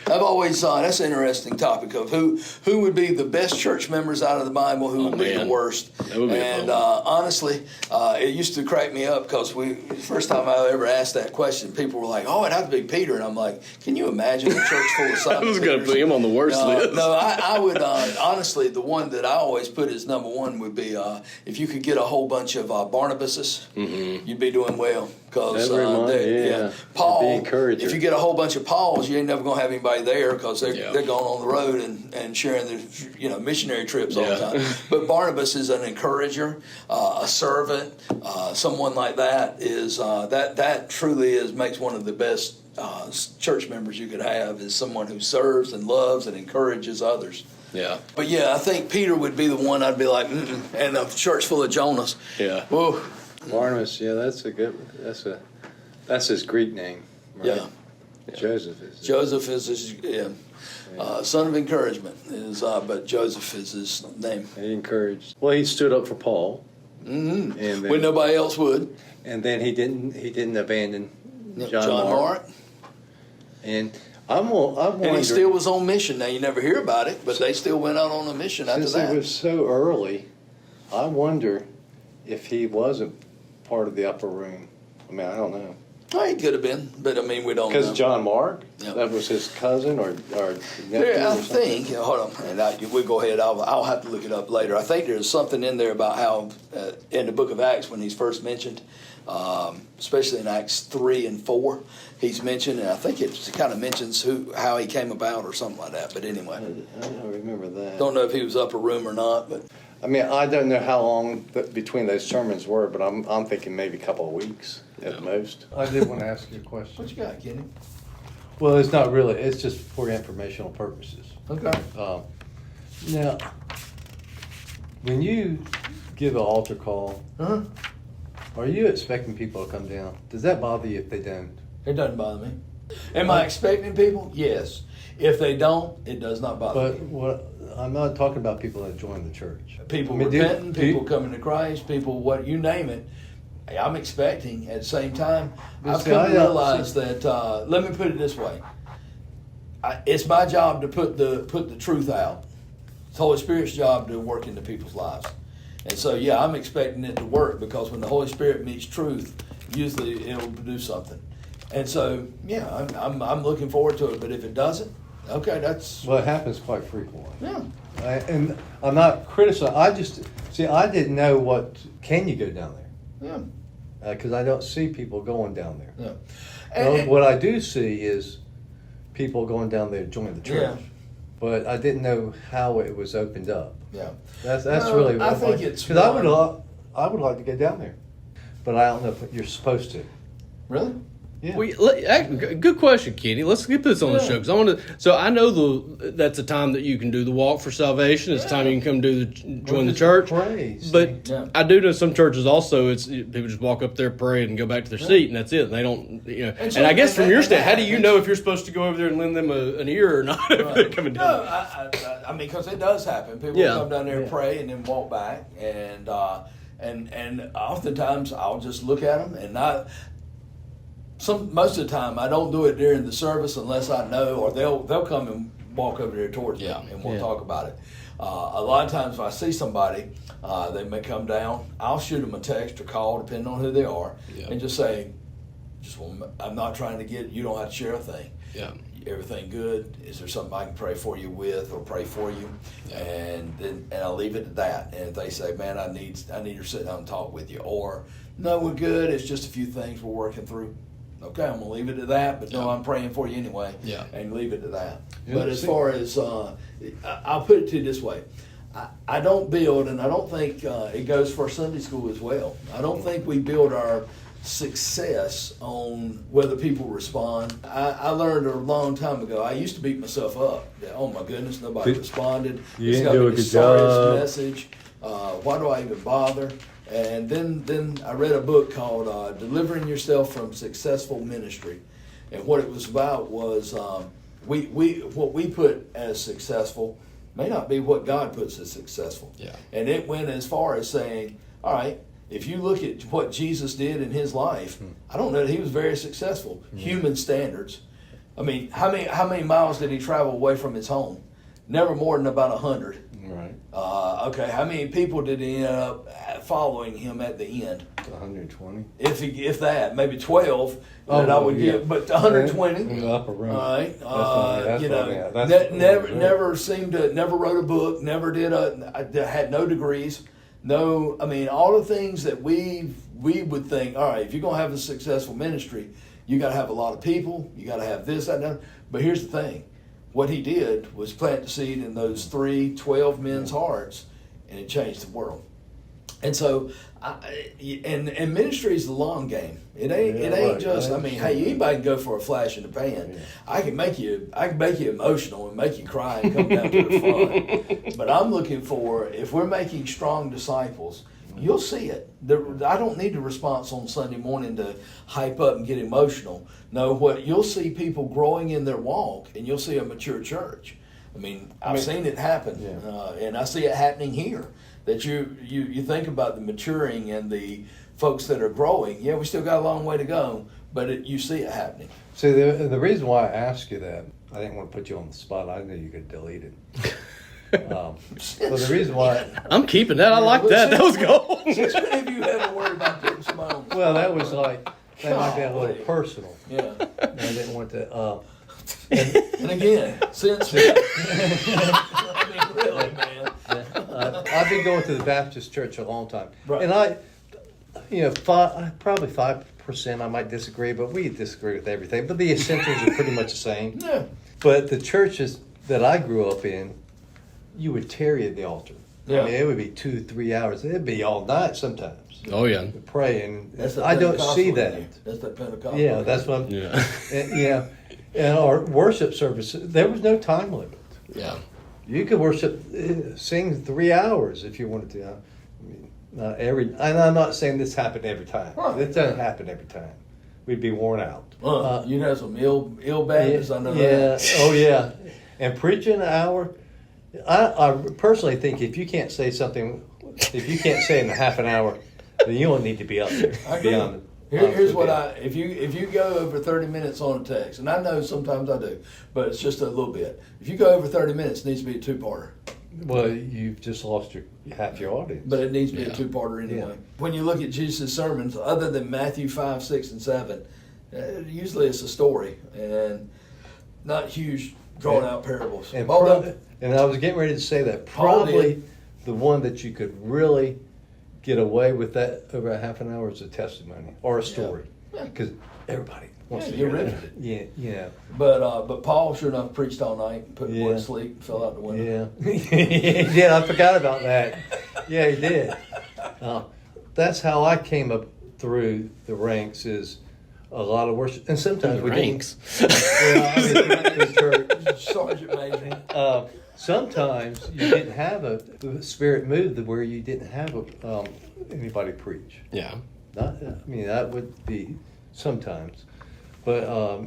I've always that's an interesting topic of who would be the best church members out of the Bible, who would be the worst. That would be and honestly, it used to crack me up because first time I ever asked that question, people were like, "Oh, it'd have to be Peter," and I'm like, "Can you imagine a church full of Simon I was going to Peters?" put him on the worst list. No, I would honestly. The one that I always put as number one would be if you could get a whole bunch of Barnabases, you'd be doing well. Because Paul, Be encourager. if you get a whole bunch of Pauls, you ain't never gonna have anybody there because they're going on the road and sharing their missionary trips all the time. But Barnabas is an encourager, a servant, someone like that is that truly makes one of the best church members you could have is someone who serves and loves and encourages others. Yeah. But yeah, I think Peter would be the one I'd be like, and a church full of Jonas. Yeah. Whoa. Barnabas, that's his Greek name. Right? Yeah. Joseph is. Joseph is his son of encouragement but Joseph is his name. He encouraged. Well, he stood up for Paul. Mm-hmm. And then, When nobody else would. And then he didn't abandon John Mark. And I'm wondering. And he still was on mission. Now you never hear about it, but they still went out on a mission after Since that. it was so early, I wonder if he wasn't part of the upper room. I mean, I don't know. Oh, he could have been, but I mean, we don't know. Because John Mark, Yeah. that was his cousin or nephew There, I or something. think. Hold on, and we'll go ahead. I'll have to look it up later. I think there's something in there about how in the Book of Acts when he's first mentioned, especially in Acts 3 and 4, he's mentioned, and I think it kind of mentions how he came about or something like that. But anyway, I don't remember that. don't know if he was upper room or not, but. I mean, I don't know how long between those sermons were, but I'm thinking maybe a couple of weeks at most. I did want to ask you a question. What you got, Kenny? Well, it's not really. It's just for informational purposes. Okay. Now, when you give an altar call, Uh-huh. are you expecting people to come down? Does that bother you if they don't? It doesn't bother me. Am I expecting people? Yes. If they don't, it does not bother But me. what I'm not talking about people that join the church. People I mean, repenting, do you- people coming to Christ, people what you name it. I'm expecting at the same time. But I've see, come to I- realize that. Let me put it this way: it's my job to put the truth out. It's the Holy Spirit's job to work into people's lives, and so yeah, I'm expecting it to work because when the Holy Spirit meets truth, usually it will produce something. And so yeah, I'm looking forward to it. But if it doesn't, okay, that's Well, it happens quite frequently. yeah. And I'm not criticizing. I didn't know what. Can you go down there? Yeah. Because I don't see people going down there. Yeah. Well, what I do see is people going down there to join the church. Yeah. But I didn't know how it was opened up. Yeah. That's No, really what I think it's because I one- would like to go down there, but I don't know if you're supposed to. Really? Yeah. Good question, Kenny. Let's get this on the Yeah. show because I want to. So I know that's a time that you can do the walk for salvation. It's a time you can come join the church. Pray, see? But Yeah. I do know some churches also. It's people just walk up there, pray, and go back to their seat, and that's it. They don't, And so- And I guess from and your that- stand, how do that you know if you're supposed to go over there and lend them an ear or not if they're coming down? No, I mean, because it does happen. People Yeah. come down there and Yeah. pray and then walk back, and oftentimes I'll just look at them, and most of the time I don't do it during the service unless I know, or they'll come and walk over there towards me, and we'll talk about it. A lot of times if I see somebody, they may come down. I'll shoot them a text or call, depending on who they are, Yeah. and just say, I'm not trying to get. You don't have to share a thing. Yeah. everything good? Is there something I can pray for you with or pray for you? And I'll leave it at that. And if they say, man, I need to sit down and talk with you, or no, we're good, it's just a few things we're working through. Okay, I'm gonna leave it at that, but no, I'm praying for you anyway. Yeah. And leave it to that. Yeah, But as far as I'll put it to you this way. I don't build, and I don't think it goes for Sunday school as well. I don't think we build our success on whether people respond. I learned a long time ago. I used to beat myself up. That, oh my goodness, nobody responded. You It's didn't got to do be a the good sorriest job. message. Why do I even bother? And then I read a book called "Delivering Yourself from Successful Ministry," and what it was about was we what we put as successful may not be what God puts as successful. Yeah. And it went as far as saying, all right, if you look at what Jesus did in his life, I don't know that he was very successful. Human standards. I mean, how many miles did he travel away from his home? Never more than about 100. Right. Okay, how many people did he end up following him at the end? 120. If that, maybe 12 Oh, that I would yeah. give, but 120. In the upper room. All right, That's you what I know, mean. That's never, right. never wrote a book, never did had no degrees, no. I mean, all the things that we would think. All right, if you're gonna have a successful ministry, you got to have a lot of people. You got to have this, that, and that. But here's the thing: what he did was plant the seed in those 12 men's hearts, and it changed the world. And so, and ministry is the long game. It ain't. Yeah, It ain't right. just. I mean, hey, anybody can go for a flash in the pan. Yeah. I can make you emotional and make you cry and come down to the front. But I'm looking for, if we're making strong disciples, you'll see it. I don't need the response on Sunday morning to hype up and get emotional. No, what you'll see people growing in their walk, and you'll see a mature church. I mean, I've seen it happen, Yeah. and I see it happening here. That you think about the maturing and the folks that are growing. Yeah, we still got a long way to go, but you see it happening. See, the reason why I asked you that, I didn't want to put you on the spot. I knew you could delete it. But the reason why, I'm keeping that. I like that. That was gold. Since when have you ever worried about putting somebody on the well, spot? that was like, that might be a little Golly. personal. Yeah. And I didn't want to, And again, since I mean, really, man. I've been going to the Baptist church a long time. Right. And probably 5%, I might disagree, but we disagree with everything. But the essentials are pretty much the same. Yeah. But the churches that I grew up in, you would tarry at the altar. Yeah. I mean, it would be 2-3 hours. It'd be all night sometimes. Oh yeah. Praying. That's the I don't Pentecostal see in that. you. That's the Pentecostal. Yeah, that's what. Yeah. Yeah, and our worship services, there was no time limit. Yeah. You could worship, sing 3 hours if you wanted to. I mean, not every. And I'm not saying this happened every time. Right. It doesn't happen every time. We'd be worn out. You know some ill Baptists, I know yeah. that. Oh yeah. And preaching an hour. I personally think if you can't say something, if you can't say it in a half an hour, then you don't need to be up there. I agree. Beyond. Here's what if you go over 30 minutes on a text, and I know sometimes I do, but it's just a little bit. If you go over 30 minutes, it needs to be a two-parter. Well, you've just lost half your audience. But it needs to be Yeah. a two-parter anyway. Yeah. When you look at Jesus' sermons, other than Matthew 5, 6, and 7, usually it's a story and not huge drawn-out parables. And, Although- and I was getting ready to say that Paul probably did. the one that you could really get away with that over a half an hour is a testimony or a story, Yeah. because everybody wants Yeah, to you're hear that. riveted. Yeah, yeah, But Paul sure enough preached all night and put boy Yeah. to sleep and fell out the window. yeah. He did. I forgot about that. Yeah, he did. That's how I came up through the ranks. Is a lot of worship, and sometimes we Ranks. didn't. Well, I mean, the church. Sergeant Major. Sometimes you didn't have the spirit moved where you didn't have anybody preach. Yeah. Not, I mean, that would be sometimes, but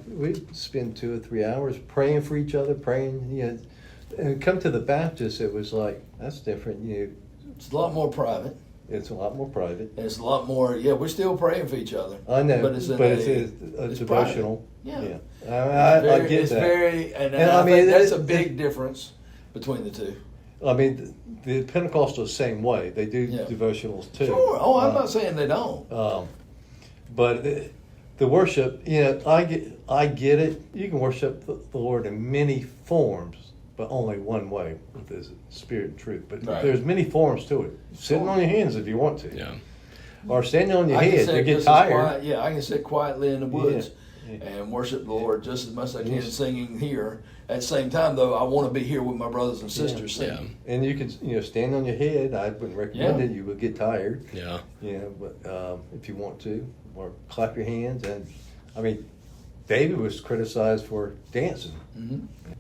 we'd spend 2 or 3 hours praying for each other, praying. You know, and come to the Baptist, it was like that's different. It's a lot more private. It's a lot more private. And it's a lot more, we're still praying for each other. I know, But it's in it's it's devotional. private. Yeah. I get it's that. very, and And I I mean, think that's a it- big difference between the two. I mean, the Pentecostal the same way. They do Yeah. devotionals too. Sure. Oh, I'm not saying they don't. But the worship, I get it. You can worship the Lord in many forms, but only one way, with His Spirit and truth. But Right. there's many forms to it. Sitting on your hands if you want to. Yeah. Or standing on your I can head, sit you get just as tired. quiet- yeah, I can sit quietly in the woods Yeah. and worship the Lord just as much as I can Yes. singing here. At the same time, though, I want to be here with my brothers and sisters Yeah. singing. And you could, stand on your head. I wouldn't recommend Yeah. it. You would get tired. Yeah. But if you want to, or clap your hands. And I mean, David was criticized for dancing.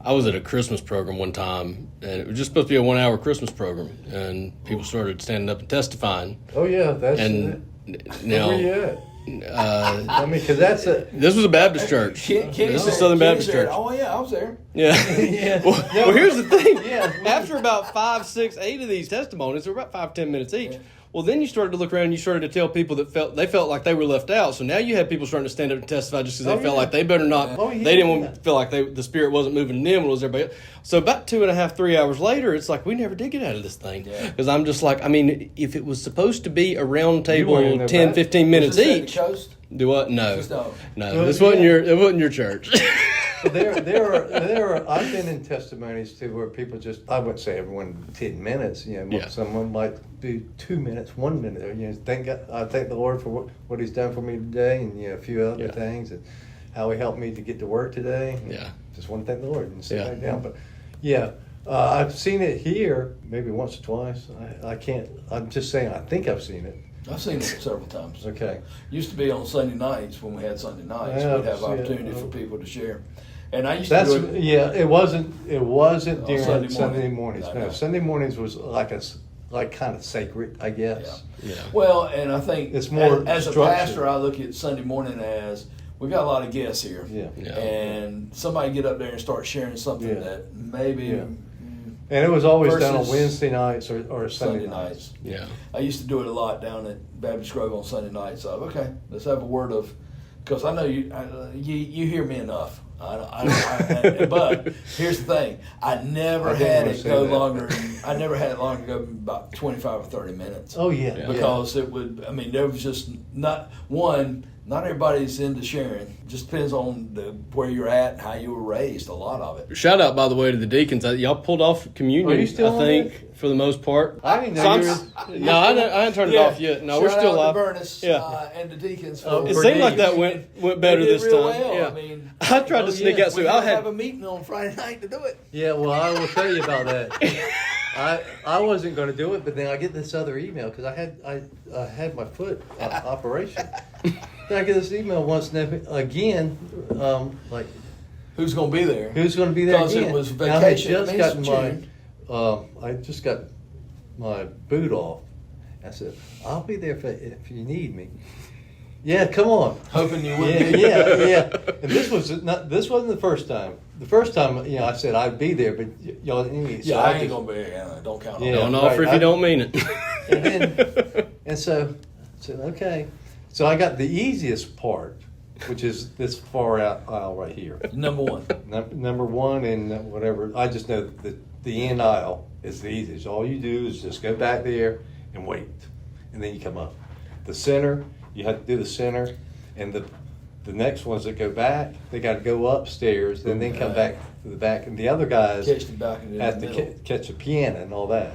I was at a Christmas program one time, and it was just supposed to be a 1 hour Christmas program, and people started standing up and testifying. Oh yeah, that's And where you now, at? I mean, because that's a this was a Baptist church. Kenny This said- is Southern Kenny Baptist said, Church. Oh yeah, I was there. Yeah. Yeah. well, here's the thing. Yeah. After about 5, 6, 8 of these testimonies, they were about 5, 10 minutes each. Yeah. Well, then you started to look around and you started to tell people that felt like they were left out. So now you had people starting to stand up and testify just because they Oh, felt yeah. like they better not. Oh, yeah, they didn't yeah. want to feel like the Spirit wasn't moving them when it was everybody else. So about 2.5, 3 hours later, it's like we never did get out of this thing. Yeah. Because I'm just like, I mean, if it was supposed to be a round You weren't in table, there 10, back. 15 minutes Was this at each. the coast? Do what? No. Just no. No, Well, this wasn't yeah. it wasn't your church. there are. I've been in testimonies too where people just. I wouldn't say everyone 10 minutes. Yeah. Someone might do 2 minutes, 1 minute. I thank the Lord for what He's done for me today, and a few other Yeah. things, and how He helped me to get to work today. Yeah. Just want to thank the Lord and sit Yeah. back down. But yeah, I've seen it here maybe once or twice. I can't. I'm just saying. I think I've seen it. I've seen it several times. Okay. Used to be on Sunday nights when we had Sunday nights. Yeah, We'd have see it. opportunity for people to share. And I used That's to do it. It wasn't during Sunday Sunday morning. mornings. I No, know. Sunday mornings was like kind of sacred, I guess. Yeah. Well, and I think It's more as a structured. pastor, I look at Sunday morning as we got a lot of guests here. Yeah. Yeah. And somebody get up there and start sharing something Yeah. that maybe Yeah. And it was always done on Versus Wednesday nights or Sunday Sunday nights. Yeah. I used to do it a lot down at Baptist Grove on Sunday nights. So, okay, let's have a word of, because I know you hear me enough. But here's the thing: I never I didn't had wanna it say go that. longer. I never had it longer than about 25 or 30 minutes. Oh yeah. Yeah. Because it would. I mean, there was just not one. Not everybody's into sharing. Just depends on where you're at and how you were raised. A lot of it. Shout out, by the way, to the deacons. Y'all pulled off communion. Are you still I on think for the most part. I didn't know So I'm you s- were. no, I hadn't turned it off yet. No, we're Shout still out live. to Bernice, Yeah. and the deacons. Oh, For It for seemed like these. that went better They did this real time. well. Yeah. I mean, I tried to sneak yeah. out. we So had I to have had. a meeting on Friday night to do it. Yeah. Well, I will tell you about that. I wasn't going to do it, but then I get this other email because I had my foot operation. Then I get this email once and again, like Who's going to be there? who's going to be there Because it again? was And I had vacation. just It means gotten June. I just got my boot off. I said, I'll be there if you need me. Yeah, come on. Hoping you Yeah, wouldn't. yeah. And this wasn't the first time. The first time, I said I'd be there, but y'all didn't need me. So Yeah, I ain't just- going to be there. Don't count on Yeah. me. Don't offer if right. you don't mean it. And then, and so I said, okay. So I got the easiest part, which is this far out aisle right here. Number one. Number one and whatever. I just know that the end aisle is the easiest. All you do is just go back there and wait, and then you come up. The center, you have to do the center, and the next ones that go back, they got to go upstairs and then come back to the back. And the other guys Catch the balcony in have the to middle. catch a piano and all that.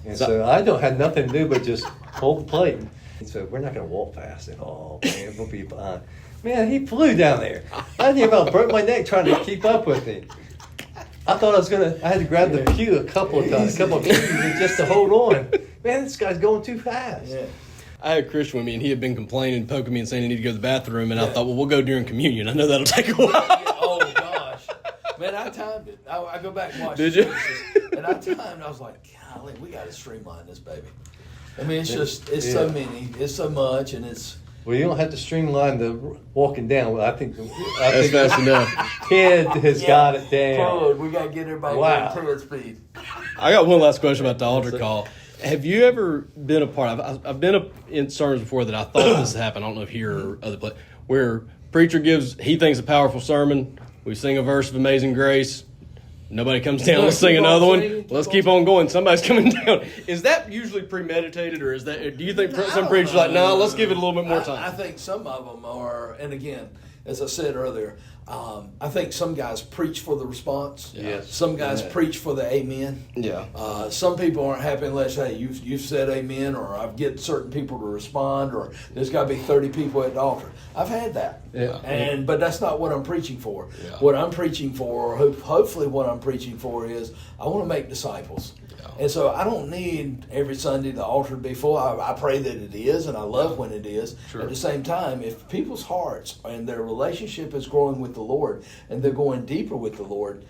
And So- so I don't have nothing to do but just hold the plate. And so we're not going to walk fast at all. Man, we'll be fine. Man, he flew down there. I near about broke my neck trying to keep up with him. I thought I had to grab the pew a couple of times, just to hold on. Man, this guy's going too fast. Yeah. I had Christian with me, and he had been complaining, poking me, and saying he needed to go to the bathroom. And I Yeah. thought, well, we'll go during communion. I know that'll take a while. Oh gosh, man! I timed it. I go back and watch. Did the you? services, and I timed. I was like, golly, we got to streamline this baby. I mean, it's so many, it's so much, and it's. Well, you don't have to streamline the walking down. I think That's fast enough. Ted has got it down. Code, we got to get everybody Wow. going to speed. I got one last question about the altar call. Have you ever been a part? I've been in sermons before that I thought this happened. I don't know if here or other place where preacher he thinks a powerful sermon. We sing a verse of Amazing Grace. Nobody comes down. No, Let's sing keep on another one. singing, Let's keep keep on on going. Somebody's coming down. Is that usually premeditated, or is that? Do you think some preachers are like, no, let's give it a little bit more time? I think some of them are, and again, as I said earlier, I think some guys preach for the response. Yes. Some guys Yeah. preach for the amen. Yeah. Some people aren't happy unless, hey, you've said amen, or I get certain people to respond, or there's got to be 30 people at the altar. I've had that. Yeah. But that's not what I'm preaching for. Yeah. What I'm preaching for, hopefully what I'm preaching for is I want to make disciples. And so I don't need every Sunday the altar to be full. I pray that it is, and I love when it is. Sure. At the same time, if people's hearts and their relationship is growing with the Lord, and they're going deeper with the Lord,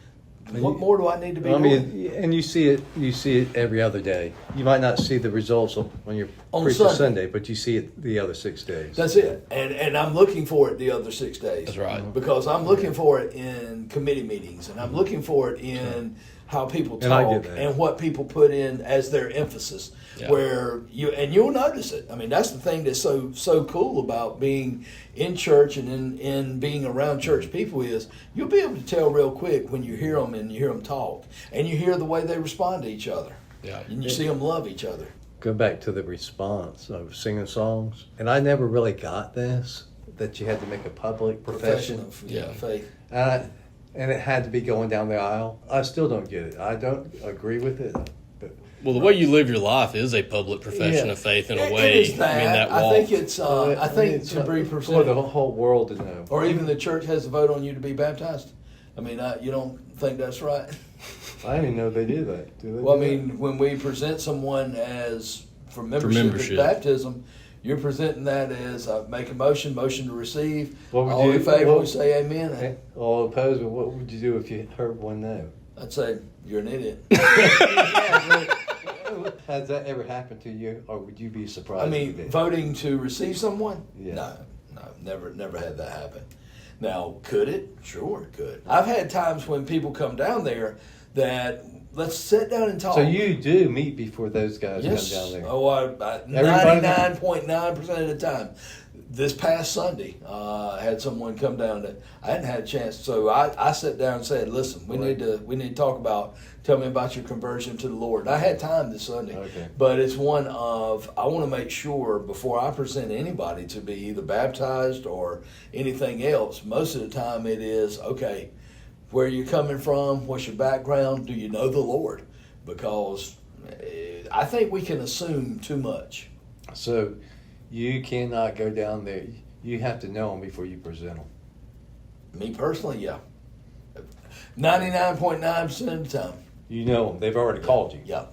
what more do I need to be I doing? mean, and you see it every other day. You might not see the results when you're On preaching Sunday. Sunday, but you see it the other 6 days. That's it. And I'm looking for it the other 6 days. That's right. Because I'm looking for it in committee meetings, and I'm looking for it in how people And I talk get that. and what people put in as their emphasis. Yeah. Where you'll notice it. I mean, that's the thing that's so cool about being in church and in being around church people is you'll be able to tell real quick when you hear them and you hear them talk, and you hear the way they respond to each other. Yeah. And you see them love each other. Go back to the response of singing songs. And I never really got this, that you had to make a public profession. Of Yeah. faith. And it had to be going down the aisle. I still don't get it. I don't agree with it. But Well, the way you live your life is a public profession Yeah. of faith in a It way. is that. I mean, that I walk. think it's. I think it's to be for the percent, whole world to know. or even the church has to vote on you to be baptized. I mean, you don't think that's right? I didn't even know they did that. Do they? Well, I do mean, when we present someone as for membership, membership. at baptism, you're presenting that as make a motion to receive. What would All you- in favor, what- we say amen. that? All opposed, but what would you do if you heard one no? I'd say you're an idiot. Has that ever happened to you, or would you be surprised? I if mean, it did? voting to receive someone? Yeah. No, never had that happen. Now, could it? Sure, it could. I've had times when people come down there that let's sit down and talk. So you do meet before those guys Yes. come down there. Oh, I Everybody- 99.9% of the time. This past Sunday, I had someone come down that I hadn't had a chance. So I sat down and said, "Listen, we need to talk about. Tell me about your conversion to the Lord." And I had time this Sunday, Okay. but it's one of I want to make sure before I present anybody to be either baptized or anything else. Most of the time, it is okay. Where you coming from? What's your background? Do you know the Lord? Because I think we can assume too much. So you cannot go down there. You have to know them before you present them. Me personally, yeah. 99.9% of the time, You know them. They've already called you. yeah.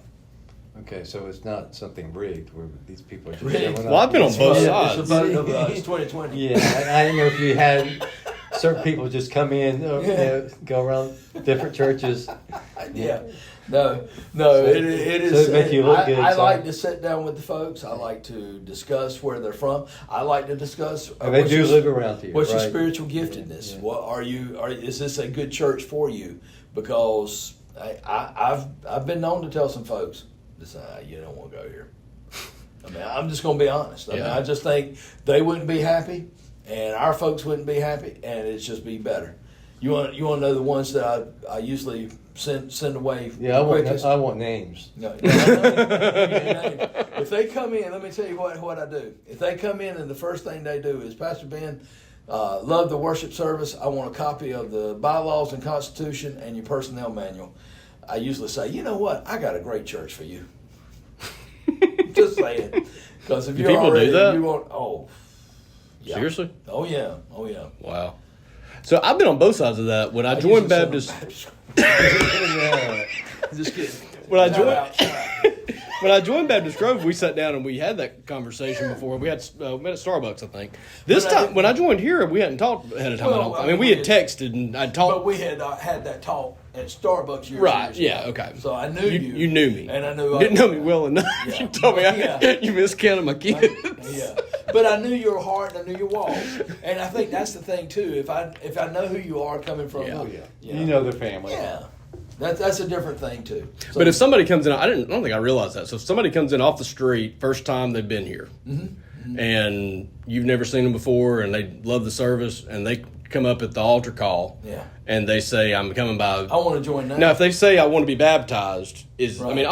Okay, so it's not something rigged where these people are just Rigged. showing up. Well, I've been on both sides. It's a vote of, it's 2020. Yeah, I didn't know if you had certain people just come in, you know, go around different churches. Yeah. No, it is. So it make you look good, I so- like to sit down with the folks. I like to discuss where they're from. I like to discuss. And they what's do your- live around here. What's your right? spiritual giftedness? Yeah. What are you? Is this a good church for you? Because I've been known to tell some folks, you don't want to go here. I mean, I'm just going to be honest. I mean, Yeah. I just think they wouldn't be happy, and our folks wouldn't be happy, and it's just be better. You want to know the ones that I usually send away. Yeah, quickest? I want names. No, if they come in, let me tell you what I do. If they come in and the first thing they do is, Pastor Ben, love the worship service. I want a copy of the bylaws and constitution and your personnel manual. I usually say, you know what? I got a great church for you. Just saying. Because if Do you're people do already, that? you want, yeah. Seriously? Oh yeah. Wow. So I've been on both sides of that. When I joined Baptist, Just kidding. when I Not joined, outside. when I joined Baptist Grove, we sat down and we had that conversation before. We had met at Starbucks, I think. This But I time, didn't- when I joined here, we hadn't talked ahead of time. Well, I mean, we had texted and I'd But talked. we had had that talk at Starbucks years Right? years Yeah. ago. Okay. So I knew you. You knew me, and I knew didn't know me well enough. Yeah. You told me Yeah. you miscounted my kids. Yeah, but I knew your heart and I knew your walk, and I think that's the thing too. If I know who you are coming from, Yeah. Oh, yeah. Yeah. You know their family. yeah, that's a different thing too. So, But if somebody comes in, I don't think I realized that. So if somebody comes in off the street, first time they've been here, and you've never seen them before, and they love the service, and they come up at the altar call, Yeah. and they say I'm coming by. I want to join that. Now, if they say I want to be baptized, I mean,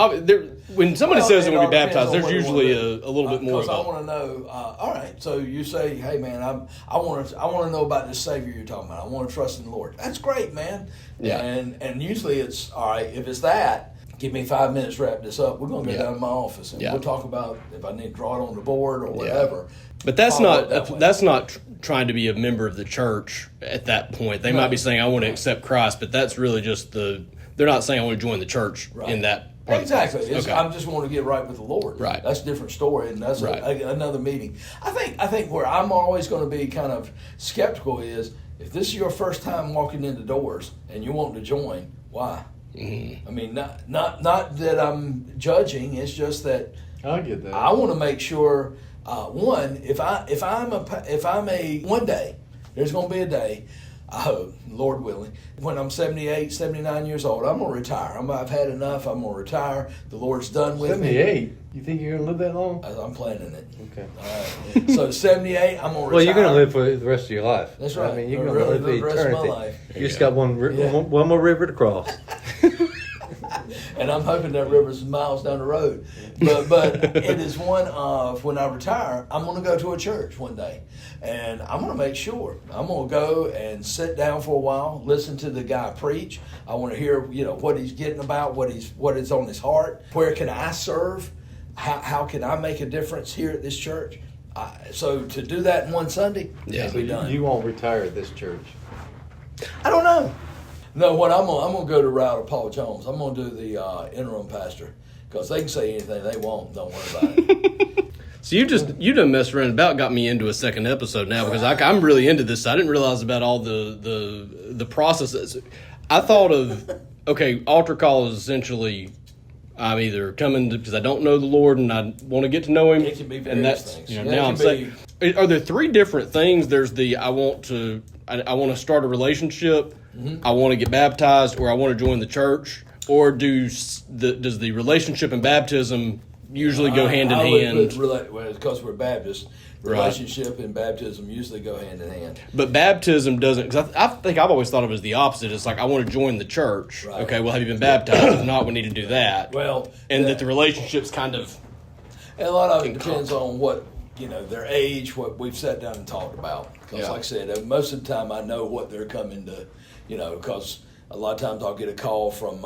when somebody says they want to be baptized, there's usually a little bit more. Because I want to know. All right, so you say, "Hey, man, I want to know about this Savior you're talking about. I want to trust in the Lord." That's great, man. Yeah. And usually it's all right. If it's that, give me 5 minutes to wrap this up. We're going to go down to my office and we'll talk about if I need to draw it on the board or whatever. But that's Follow it that way. that's not trying to be a member of the church at that point. They might be saying I want to accept Christ, but that's really just they're not saying I want to join the church in that part. Exactly. Okay. I'm just want to get right with the Lord. Right. That's a different story, and that's Right. another meeting. I think where I'm always going to be kind of skeptical is if this is your first time walking in the doors and you want to join, why? Mm-hmm. I mean, not that I'm judging. It's just that I get that. I want to make sure. One, if I'm a one day, there's going to be a day. I hope, Lord willing, when I'm 78, 79 years old, I'm going to retire. I've had enough. I'm going to retire. The Lord's done with 78. You think you're gonna live that long? me. I'm planning it. Okay. All right. So 78, I'm going to retire. Well, you're gonna live for the rest of your life. That's right. I mean, you're Or gonna really live for the rest of my eternity. life. You just got one more river to cross. And I'm hoping that river's miles down the road. But it is one of, when I retire, I'm going to go to a church one day. And I'm going to make sure. I'm going to go and sit down for a while, listen to the guy preach. I want to hear, what he's getting about, what is on his heart. Where can I serve? How can I make a difference here at this church? So to do that in one Sunday, Yeah. be done. You won't retire at this church. I don't know. No, what I'm gonna go the route of Paul Jones. I'm gonna do the interim pastor because they can say anything they want. Don't worry about it. So you done messed around about got me into a second episode now because I'm really into this. I didn't realize about all the processes. I thought of altar call is essentially I'm either coming because I don't know the Lord and I want to get to know Him. It can be and various that's things. now I'm saying. Are there three different things? There's the I want to start a relationship. Mm-hmm. I want to get baptized, or I want to join the church, or does the relationship and baptism usually go hand in hand? Because we're Baptists, relationship and baptism usually go hand in hand. But baptism doesn't, because I think I've always thought of it as the opposite. It's like, I want to join the church. Right. Okay, well, have you been baptized? If not, we need to do that. Well, and that the relationship's kind of... And a lot of it depends on what, their age, what we've sat down and talked about. Because like I said, most of the time I know what they're coming to, because a lot of times I'll get a call from,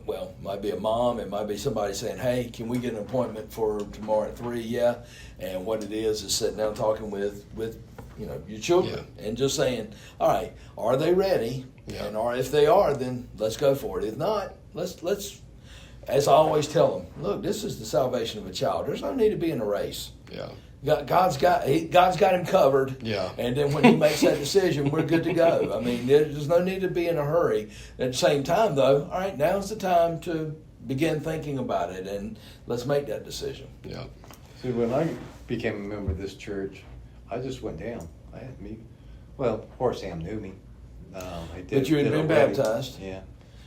it might be a mom, it might be somebody saying, hey, can we get an appointment for tomorrow at 3? Yeah. And what it is sitting down talking with your children and just saying, all right, are they ready? Yeah. And if they are, then let's go for it. If not, let's as I always tell them, look, this is the salvation of a child. There's no need to be in a race. Yeah. God's got him covered. Yeah. And then when he makes that decision, we're good to go. I mean, there's no need to be in a hurry. At the same time, though, all right, now's the time to begin thinking about it, and let's make that decision. Yeah. See, when I became a member of this church, I just went down. I had me. Well, Horace Sam knew me. But you had been baptized. Yeah.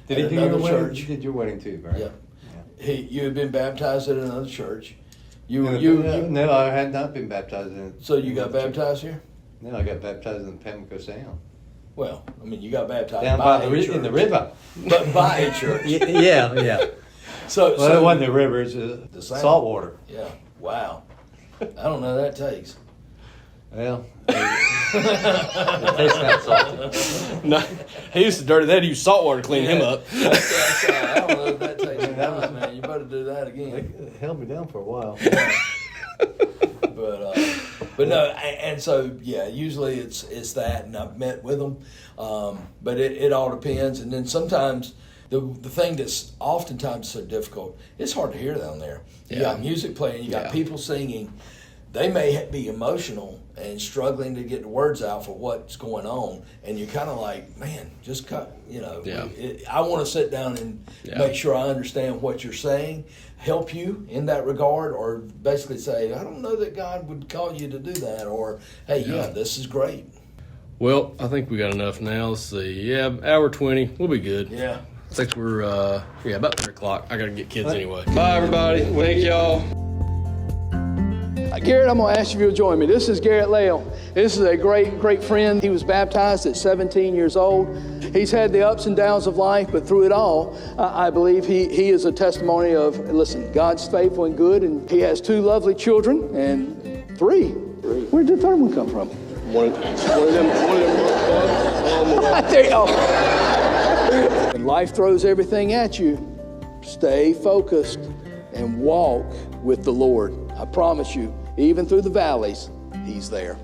Did he at do your another wedding? church. You did your wedding too, right? Yeah. You had been baptized at another church. No, I had not been baptized in. So you got baptized here? No, I got baptized in Pamlico Sound. Well, I mean, you got baptized Down by by a the church. in the river. But by a church. Yeah. So Well, it wasn't the river; it's the Sound. salt water. Yeah. Wow. I don't know what that takes. Well, it tastes kind of salty. No, he used to dirty that. He used salt water to clean him up. I don't know if that takes. Man, you better do that again. It held me down for a while. But no, and so usually it's that, and I've met with them, but it all depends. And then sometimes the thing that's oftentimes so difficult, it's hard to hear down there. You got music playing, you got people singing. They may be emotional and struggling to get the words out for what's going on, and you're kind of like, man, just cut. I want to sit down and make sure I understand what you're saying, help you in that regard, or basically say, I don't know that God would call you to do that, or hey, this is great. Well, I think we got enough now. Let's see. Yeah, hour 20. We'll be good. Yeah. I think we're about 3 o'clock. I got to get kids anyway. Bye, everybody. Thank y'all. Garrett, I'm going to ask you if you'll join me. This is Garrett Lale. This is a great friend. He was baptized at 17 years old. He's had the ups and downs of life, but through it all, I believe he is a testimony of, listen, God's faithful and good, and he has 2 lovely children, and 3. Where'd the third one come from? One of them. There you go. When life throws everything at you, stay focused and walk with the Lord. I promise you, even through the valleys, He's there.